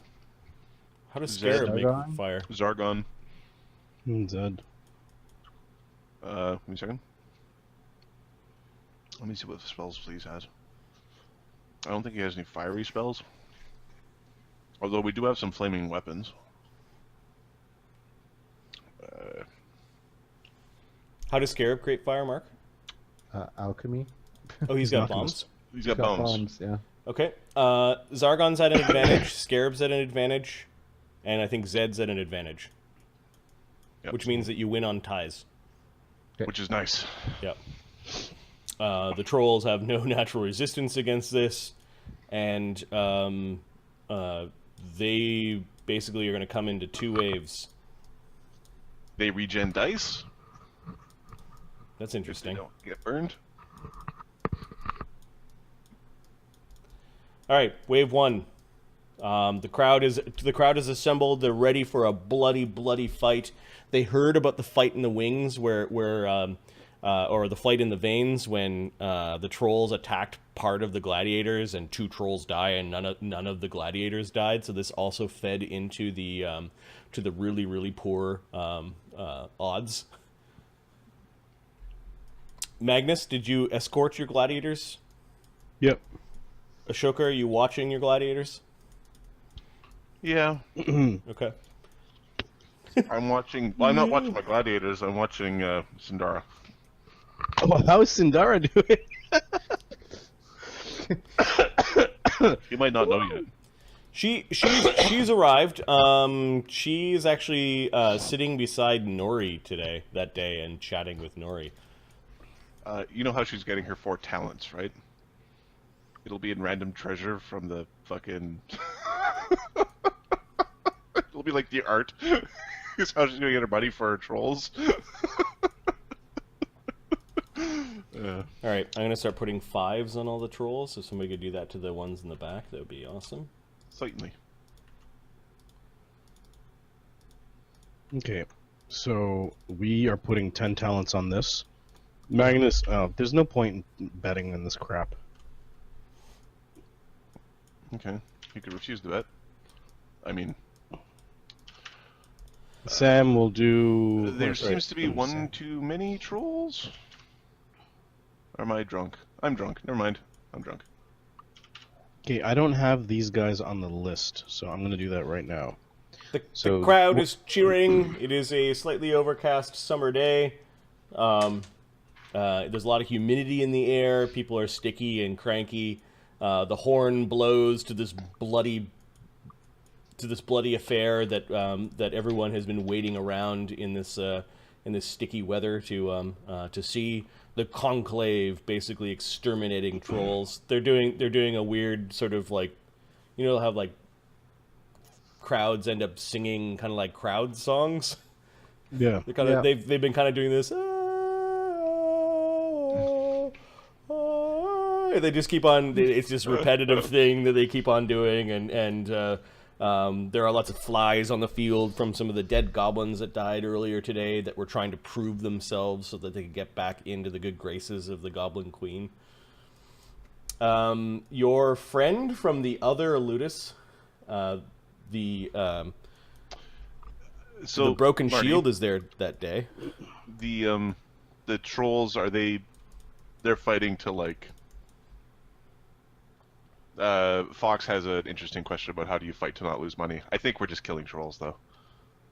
How does Scarab make Zargon? fire? Zargon. Zed. Give me a second. Let me see what spells Please has. I don't think he has any fiery spells. Although we do have some flaming weapons. How does Scarab create fire, Mark? Alchemy. Oh, he's got bombs. alchemist. He's got bombs. Yeah. Okay. Zargon's at an advantage. Scarab's at an advantage, and I think Zed's at an advantage, Yep. which means that you win on ties. Which is nice. Yep. The trolls have no natural resistance against this, and they basically are going to come into 2 waves. They regen dice. That's They interesting. don't get burned. All right, wave 1. The crowd is assembled. They're ready for a bloody fight. They heard about the fight in the wings, or the fight in the veins when the trolls attacked part of the gladiators, and 2 trolls die, and none of the gladiators died. So this also fed into the really poor odds. Magnus, did you escort your gladiators? Yep. Ashoka, are you watching your gladiators? Yeah. Okay. I'm watching... Well, I'm not watching my gladiators. I'm watching Sindara. Oh, how is Sindara doing? You might not know yet. She's arrived. She's actually sitting beside Nori that day and chatting with Nori. You know how she's getting her 4 talents, right? It'll be in random treasure from the fucking... It'll be like the art. Is how she's gonna get her money for her trolls. Yeah. All right, I'm gonna start putting 5s on all the trolls. If somebody could do that to the ones in the back, that would be awesome. Certainly. Okay, so we are putting 10 talents on this. Magnus, there's no point in betting in this crap. Okay. You could refuse the bet. I mean... Sam will do... There seems to be one too many trolls? Or am I drunk? I'm drunk. Never mind. I'm drunk. Okay, I don't have these guys on the list, so I'm going to do that right now. The So- crowd is cheering. It is a slightly overcast summer day. There's a lot of humidity in the air. People are sticky and cranky. The horn blows to this bloody affair that everyone has been waiting around in this sticky weather to see. The conclave basically exterminating trolls. They're doing a weird sort of like, you know how like crowds end up singing kind of like crowd songs. Yeah. They're kind of Yeah. they've been kind of doing this. They just keep on. It's this repetitive thing that they keep on doing, and there are lots of flies on the field from some of the dead goblins that died earlier today that were trying to prove themselves so that they could get back into the good graces of the Goblin Queen. Your friend from the other Ludus, the Broken Marty, Shield is there that day. The trolls, they're fighting to like... Fox has an interesting question about how do you fight to not lose money. I think we're just killing trolls, though.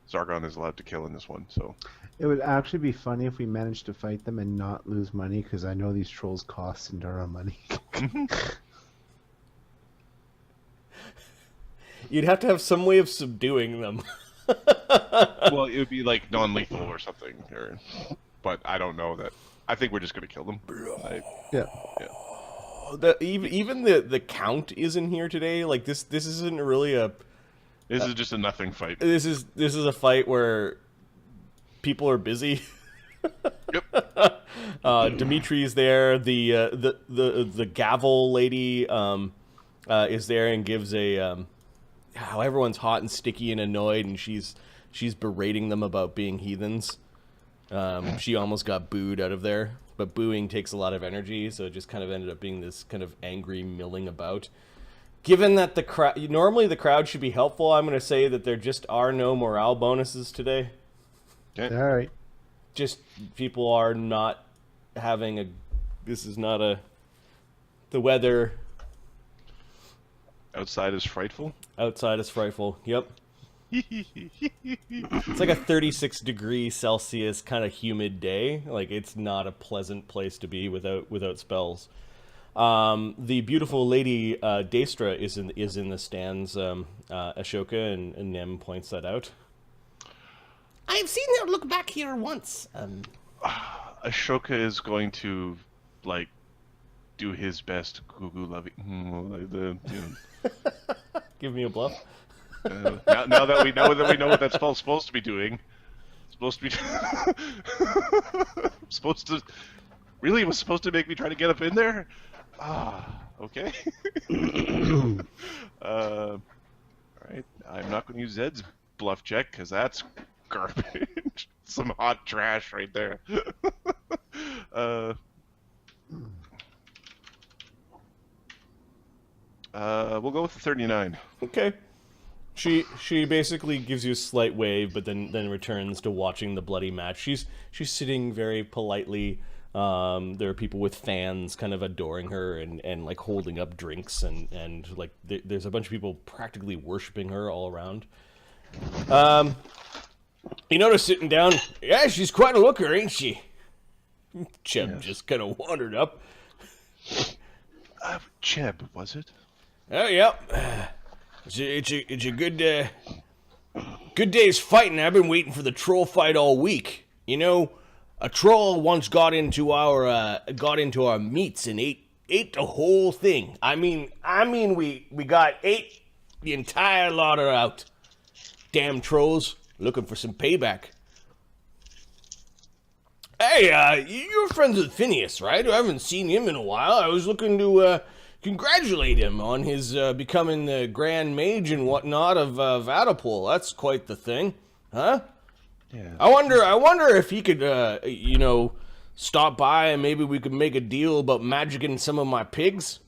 Zargon is allowed to kill in this one, so... It would actually be funny if we managed to fight them and not lose money, because I know these trolls cost Sindara money. You'd have to have some way of subduing them. Well, it would be like non-lethal or something. But I don't know that. I think we're just going to kill them. Yeah. Even the count isn't here today. Like this isn't really a. This is just a nothing fight. This is a fight where people are busy. Yep. Dimitri's there. The gavel lady is there and gives a how everyone's hot and sticky and annoyed, and she's berating them about being heathens. She almost got booed out of there but booing takes a lot of energy, so it just kind of ended up being this kind of angry milling about. Given that the crowd, normally the crowd should be helpful, I'm going to say that there just are no morale bonuses today. Okay. All right. Just people are not having a. This is not a. The weather Outside is frightful. outside is frightful. Yep. It's like a 36 degrees Celsius kind of humid day. Like, it's not a pleasant place to be without spells. The beautiful lady Daestra is in the stands. Ashoka and Nem points that out. I've seen her look back here once. Ashoka is going to like do his best Gugu loving. Give me a bluff. Now that we know what that spell's supposed to be doing, it's supposed to be supposed to really was supposed to make me try to get up in there. Okay. All right, I'm not going to use Zed's bluff check because that's garbage. Some hot trash right there. We'll go with the 39. Okay. She basically gives you a slight wave, but then returns to watching the bloody match. She's sitting very politely. There are people with fans kind of adoring her and like holding up drinks and like there's a bunch of people practically worshiping her all around. You notice sitting down, yeah, she's quite a looker, ain't she? Cheb just kind of wandered up. Cheb, was it? Oh, yep. It's a good day's fighting. I've been waiting for the troll fight all week. You know, a troll once got into our meats and ate the whole thing. I mean we ate the entire larder out. Damn trolls, looking for some payback. Hey, you're friends with Phineas, right? I haven't seen him in a while. I was looking to congratulate him on his becoming the Grand Mage and whatnot of Vatapul. That's quite the thing, huh? Yeah. I wonder if he could, stop by and maybe we could make a deal about magicking some of my pigs.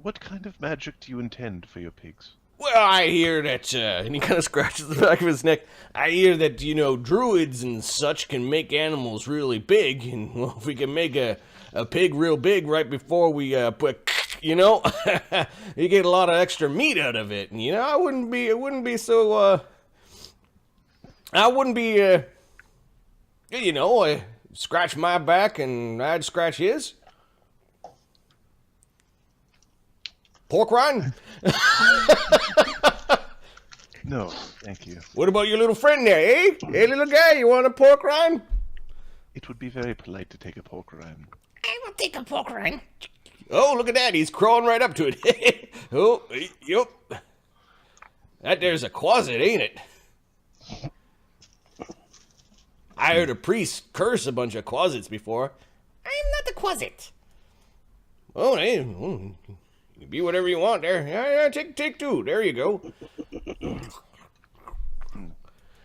What kind of magic do you intend for your pigs? Well, I hear that, and he kind of scratches the back of his neck. I hear that, druids and such can make animals really big, and well, if we can make a pig real big right before we put, you get a lot of extra meat out of it. And, I wouldn't be scratch my back and I'd scratch his. Pork rind? No, thank you. What about your little friend there, eh? Hey, little guy, you want a pork rind? It would be very polite to take a pork rind. I will take a pork rind. Oh, look at that. He's crawling right up to it. Oh, yep. That there's a closet, ain't it? I heard a priest curse a bunch of closets before. I'm not a closet. Oh, hey, you be whatever you want there. Yeah, take two. There you go.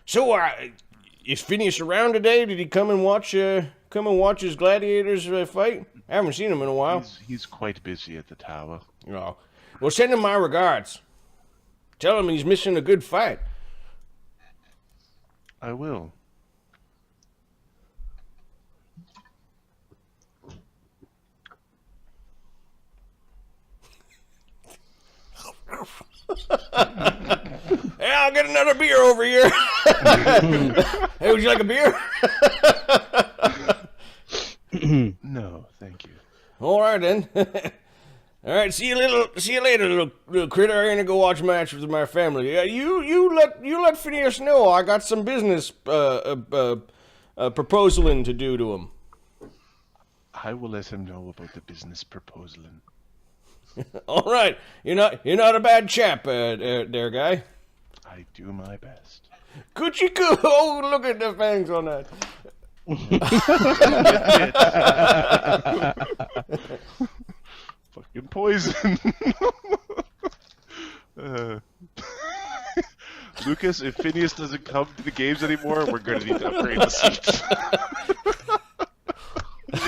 So, is Phineas around today? Did he come and watch his gladiators fight? I haven't seen him in a while. He's quite busy at the tower. Oh, well, send him my regards. Tell him he's missing a good fight. I will. Yeah, I'll get another beer over here. Hey, would you like a beer? No, thank you. All right then. All right, see you later, little critter. I'm gonna go watch a match with my family. Yeah, you let Phineas know I got some business proposaling to do to him. I will let him know about the business proposaling. All right, you're not a bad chap, there, guy. I do my best. Coochie coo! Oh, look at the fangs on that. Fucking poison. Lucas, if Phineas doesn't come to the games anymore, we're gonna need to upgrade the seats.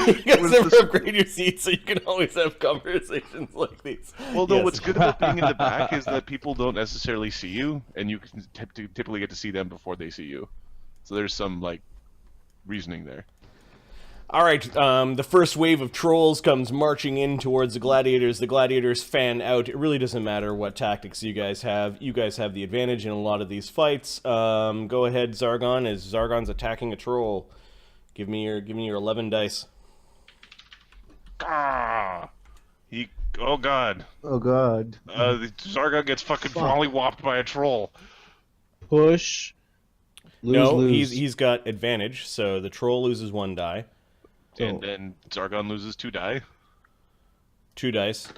You guys never upgrade your seats, so you can always have conversations like these. Well, no, Yes. what's good about being in the back is that people don't necessarily see you, and you can typically get to see them before they see you. So there's some, like, reasoning there. All right, the first wave of trolls comes marching in towards the gladiators. The gladiators fan out. It really doesn't matter what tactics you guys have. You guys have the advantage in a lot of these fights. Go ahead, Zargon, as Zargon's attacking a troll. Give me your 11 dice. Ah! Oh god. Oh god. The Zargon gets fucking mollywopped by a troll. Push. Lose. He's got advantage, so the troll loses 1 die. And then Zargon loses 2 die. 2 dice.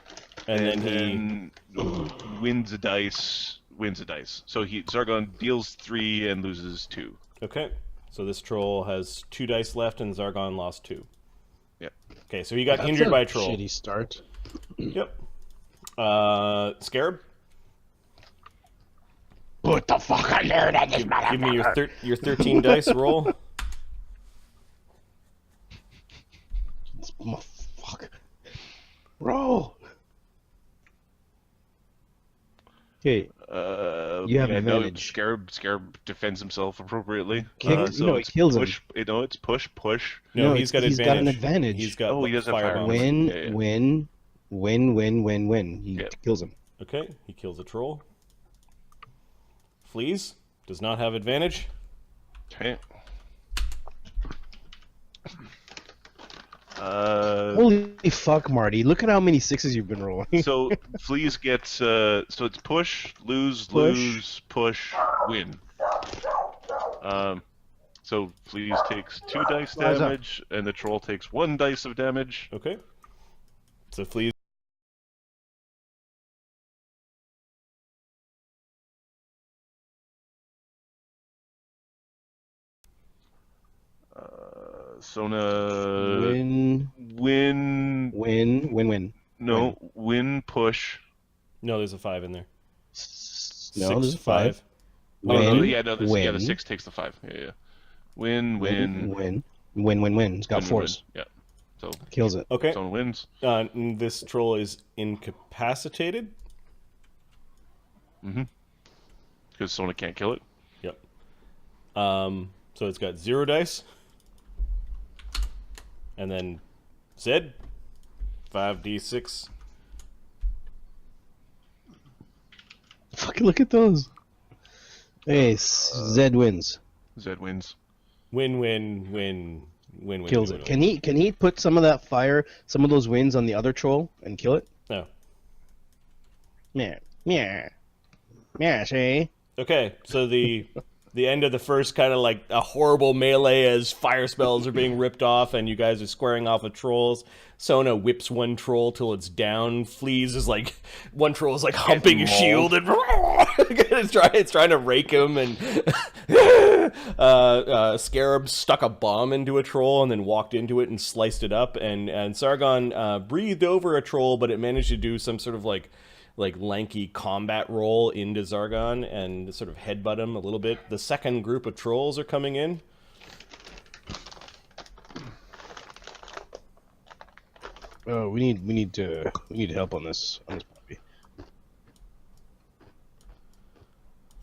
And then he wins a dice. So Zargon deals 3 and loses 2. Okay. So this troll has 2 dice left, and Zargon lost 2. Yep. Okay, so he got injured by a troll. Shitty start. Yep. Scarab? Put the fuck on there, that is my Give me your 13 dice roll. Fuck. Roll. Okay. You have advantage. Scarab defends himself appropriately. He kills him. It's push. No, he's got advantage. He's got an advantage. He's got he does have fire bombs. Win. He kills him. Okay, he kills a troll. Fleas does not have advantage. Okay. Holy fuck, Marty! Look at how many 6s you've been rolling. So Fleas gets so it's push, lose, push, win. So Fleas takes 2 dice damage, and the troll takes 1 dice of damage. Okay. So Fleas. Sona Win. No, win push. No, there's a 5 in there. No, there's a 5. Win. The 6 takes the 5. Yeah. Win. It's got 4s. Yeah. So Kills it. Okay. Sona wins. This troll is incapacitated. Because Sona can't kill it. Yep. So it's got 0 dice. And then Zed, 5d6. Fucking look at those. Hey, Zed wins. Zed wins. Win. Kills it. Can he put some of that fire, some of those winds on the other troll and kill it? No. Yeah, see? Okay, so the end of the first kind of like a horrible melee as fire spells are being ripped off and you guys are squaring off with trolls. Sona whips one troll till it's down. Fleas is like, one troll is like humping his shield and it's trying to rake him, and Scarab stuck a bomb into a troll and then walked into it and sliced it up, and Sargon breathed over a troll, but it managed to do some sort of like lanky combat roll into Zargon and sort of headbutt him a little bit. The second group of trolls are coming in. Oh, we need help on this puppy.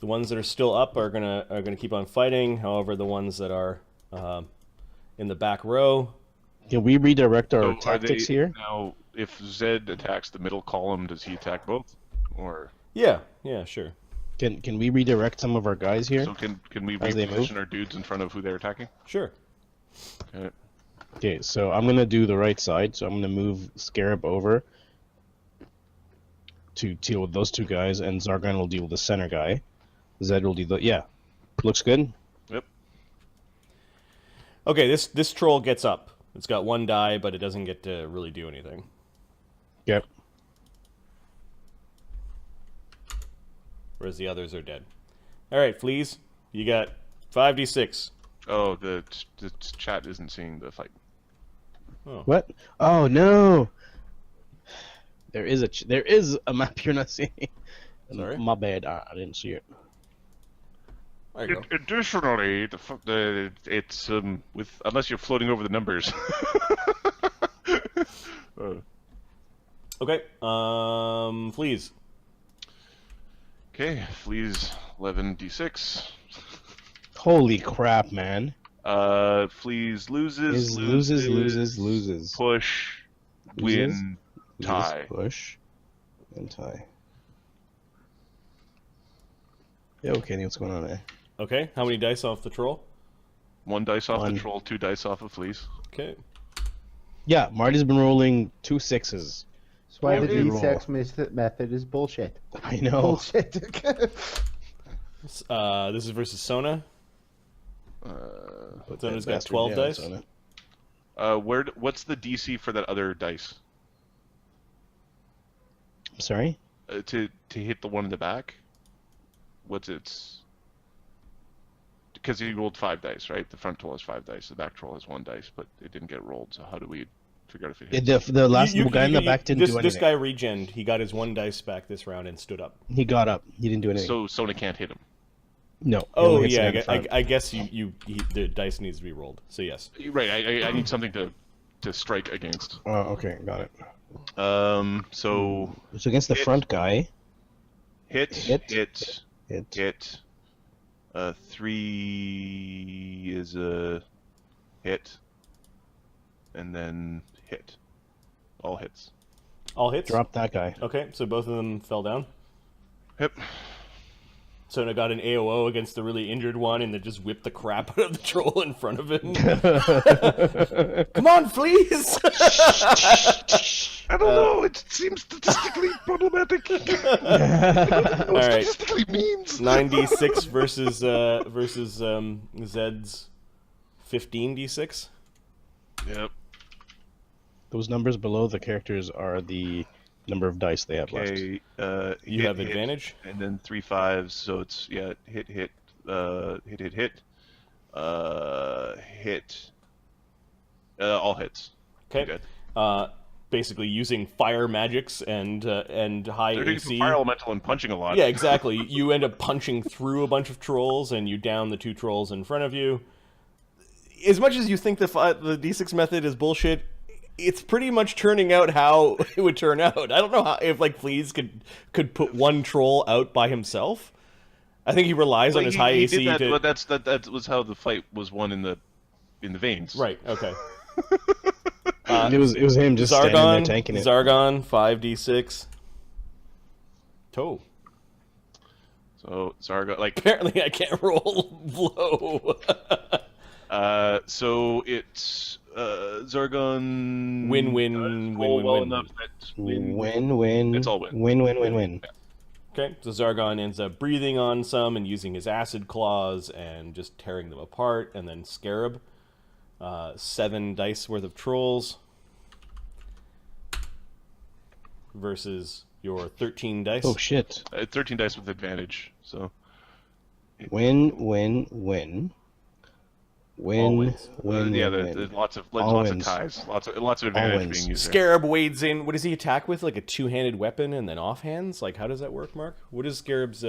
The ones that are still up are gonna keep on fighting. However, the ones that are in the back row. Can we redirect our tactics here? Now, if Zed attacks the middle column, does he attack both? Or Yeah, sure. Can we redirect some of our guys here? So can we As they move? reposition our dudes in front of who they're attacking? Sure. Okay. Okay, so I'm gonna do the right side. So I'm gonna move Scarab over to deal with those two guys, and Zargon will deal with the center guy. Zed will do the Looks good. Yep. Okay, this troll gets up. It's got one die, but it doesn't get to really do anything. Yep. Whereas the others are dead. All right, Fleas, you got 5d6. Oh, the chat isn't seeing the fight. Oh. What? Oh no! There is a map you're not seeing. Sorry? My bad. I didn't see it. There you go. Additionally, it's with unless you're floating over the numbers. Okay. Fleas. Okay, fleas 11d6. Holy crap, man. Fleas loses, Loses. push, Loses, win, tie. Push, and tie. Yeah, okay, what's going on there? Okay. How many dice off the troll? 1 dice off One. the troll, 2 dice off of fleas. Okay. Yeah, Marty's been rolling 2 6s. That's why the Every roll. D6 method is bullshit. I know. Bullshit. This is versus Sona. Sona's got Bastard 12 down, dice. Sona. What's the DC for that other dice? I'm sorry? To hit the one in the back? What's its... Because he rolled 5 dice, right? The front troll has 5 dice, the back troll has 1 dice, but it didn't get rolled, so how do we figure out if it hits? The last guy in the back didn't do anything. This guy regened. He got his 1 dice back this round and stood up. He got up. He didn't do anything. So Sona can't hit him. No. he Oh, only hits the guy yeah. in the front. I guess the dice needs to be rolled. So, yes. Right, I need something to strike against. Oh, okay, got it. So... It's against the front guy. Hit. 3 is a hit, and then hit. All hits. All hits? Drop that guy. Okay, so both of them fell down. Yep. Sona got an AOO against the really injured one and then just whipped the crap out of the troll in front of him. Come on, fleas! I don't know. It seems statistically problematic. All right. Statistically means 9d6 versus Zed's 15d6. Yep. Those numbers below the characters are the number of dice they have left. Okay. You have advantage. And then 3 5s, so it's hit, hit, all hits. Okay. Good. Basically using fire magics and high They're doing AC. some fire elemental and punching a lot. Yeah, exactly. You end up punching through a bunch of trolls, and you down the 2 trolls in front of you. As much as you think the D6 method is bullshit, it's pretty much turning out how it would turn out. I don't know if Fleas could put 1 troll out by himself. I think he relies on his high AC. Did that, but that was how the fight was won in the veins. Right. Okay. It was him just standing there tanking it. Zargon 5d6. Toe. So Zargon, apparently I can't roll low. So it's Zargon win. Well enough that Win. It's all win. Win. Okay, so Zargon ends up breathing on some and using his acid claws and just tearing them apart, and then Scarab. 7 dice worth of trolls versus your 13 dice. Oh shit. 13 dice with advantage, so... Win. Yeah, there's lots of ties. Lots of advantage being used there. Scarab wades in. What does he attack with? Like a 2-handed weapon and then offhands? Like, how does that work, Mark? What is Scarab's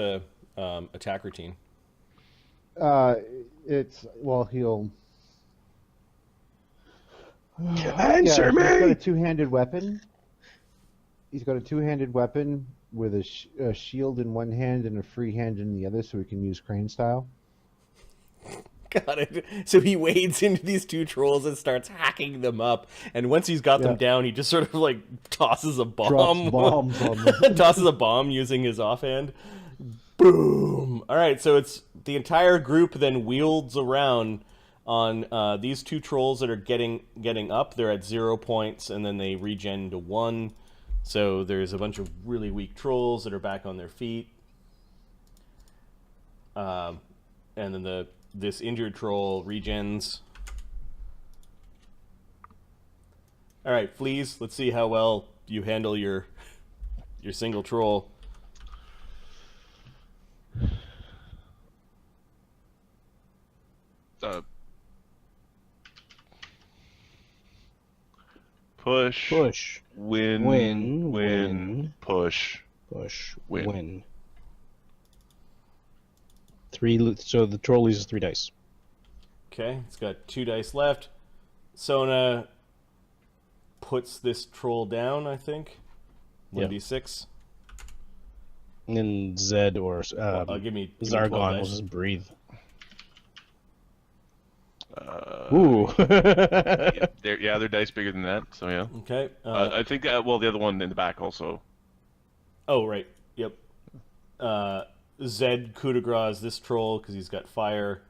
attack routine? He'll... Answer me! He's got a 2-handed weapon. He's got a 2-handed weapon with a shield in one hand and a free hand in the other, so he can use crane style. Got it. So he wades into these 2 trolls and starts hacking them up. And once he's got them down, he just sort of tosses a bomb. Drops bombs on them. Tosses a bomb using his offhand. Boom! All right, so it's the entire group then wields around on these 2 trolls that are getting up. They're at 0 points, and then they regen to 1. So there's a bunch of really weak trolls that are back on their feet. And then this injured troll regens. All right, Fleas, let's see how well you handle your single troll. Push. Win. Push. Win. So the troll loses 3 dice. Okay, it's got 2 dice left. Sona puts this troll down, I think. 1d6. And then Zed or Give me 12 Zargon will dice. just breathe. Ooh. They're dice bigger than that. So yeah. Okay. I think the other one in the back also. Oh, right. Yep. Zed coup de grace this troll because he's got fire.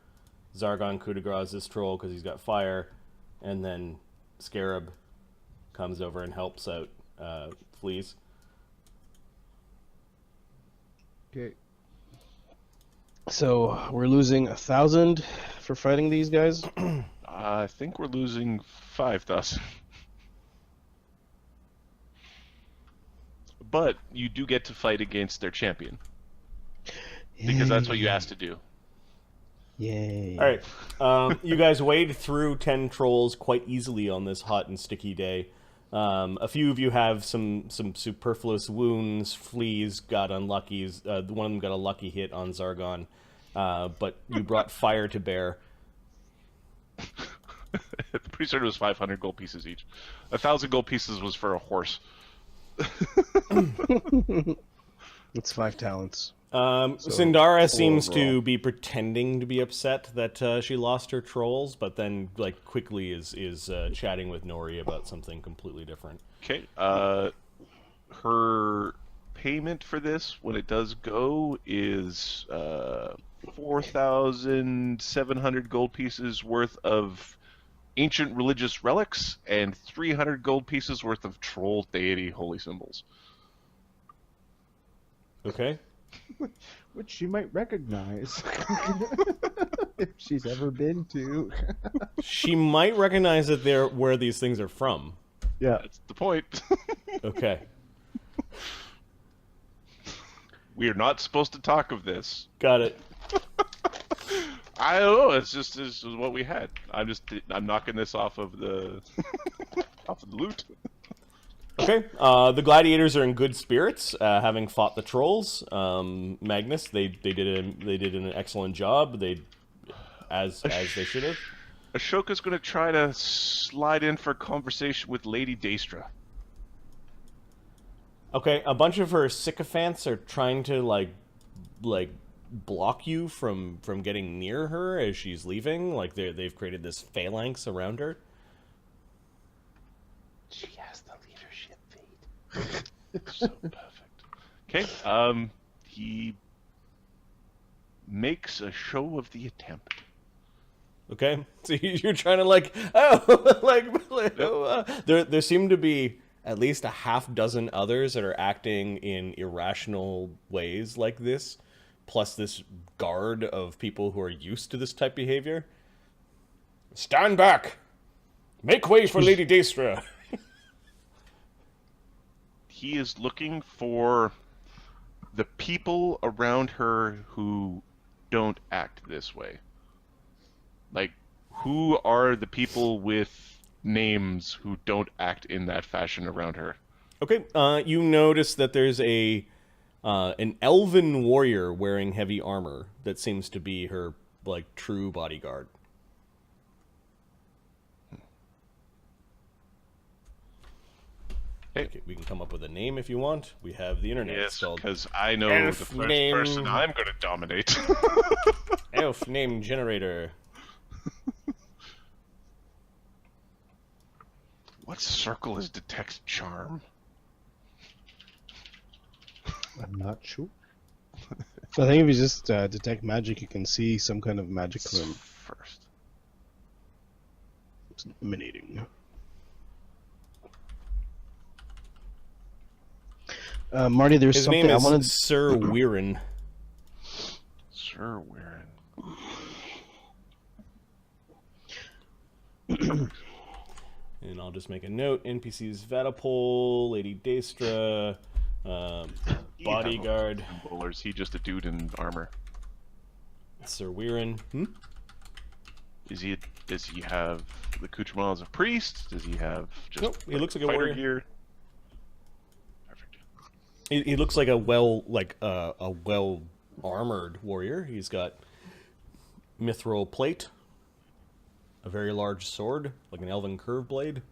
Zargon coup de grace this troll because he's got fire. And then Scarab comes over and helps out Fleas. Okay. So we're losing 1,000 for fighting these guys. I think we're losing 5,000. But you do get to fight against their champion. Because that's what you asked to do. Yay. All right. You guys wade through 10 trolls quite easily on this hot and sticky day. A few of you have some superfluous wounds. Fleas got unlucky. One of them got a lucky hit on Zargon. But you brought fire to bear. Pretty certain it was 500 gold pieces each. 1,000 gold pieces was for a horse. It's 5 talents. Sindara seems to be pretending to be upset that she lost her trolls, but then quickly is chatting with Nori about something completely different. Okay. Her payment for this, when it does go, is 4,700 gold pieces worth of ancient religious relics and 300 gold pieces worth of troll deity holy symbols. Okay. Which she might recognize if she's ever been to. She might recognize that they're where these things are from. Yeah. That's the point. Okay. We are not supposed to talk of this. Got it. I don't know. This is what we had. I'm knocking this off of the off of the loot. Okay. The gladiators are in good spirits, having fought the trolls. Magnus, they did an excellent job. As they should have. Ashoka's going to try to slide in for a conversation with Lady Daestra. Okay, a bunch of her sycophants are trying to like block you from getting near her as she's leaving. Like they've created this phalanx around her. She has the leadership fate. So perfect. Okay. He makes a show of the attempt. Okay, so you're trying to there seem to be at least a half dozen others that are acting in irrational ways like this, plus this guard of people who are used to this type of behavior. Stand back! Make way for Lady Daestra! He is looking for the people around her who don't act this way. Like, who are the people with names who don't act in that fashion around her? Okay, you notice that there's an elven warrior wearing heavy armor that seems to be her true bodyguard. Okay, we can come up with a name if you want. We have the internet. Yes, called because I know Elf the first name. person I'm going to dominate. Elf name generator. What circle is detect charm? I'm not sure. So I think if you just detect magic, you can see some kind of magic from First. emanating. Marty, there's His something name I is wanted. Sir Weirin. Sir Warren. And I'll just make a note. NPCs Vatapole, Lady Daestra, bodyguard. Or is he just a dude in armor? Sir Weirin. Does he have the accoutrements of a priest? Does he have just Nope, he looks like a fighter warrior. gear? Perfect. He looks like a well armored warrior. He's got mithril plate, a very large sword, like an elven curve blade.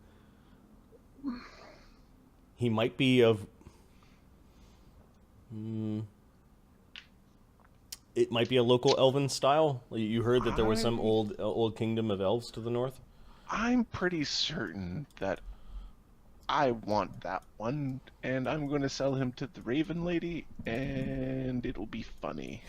He might be of... It might be a local elven style. You heard that there was some old kingdom of elves to the north? I'm pretty certain that I want that one, and I'm going to sell him to the Raven Lady, and it'll be funny.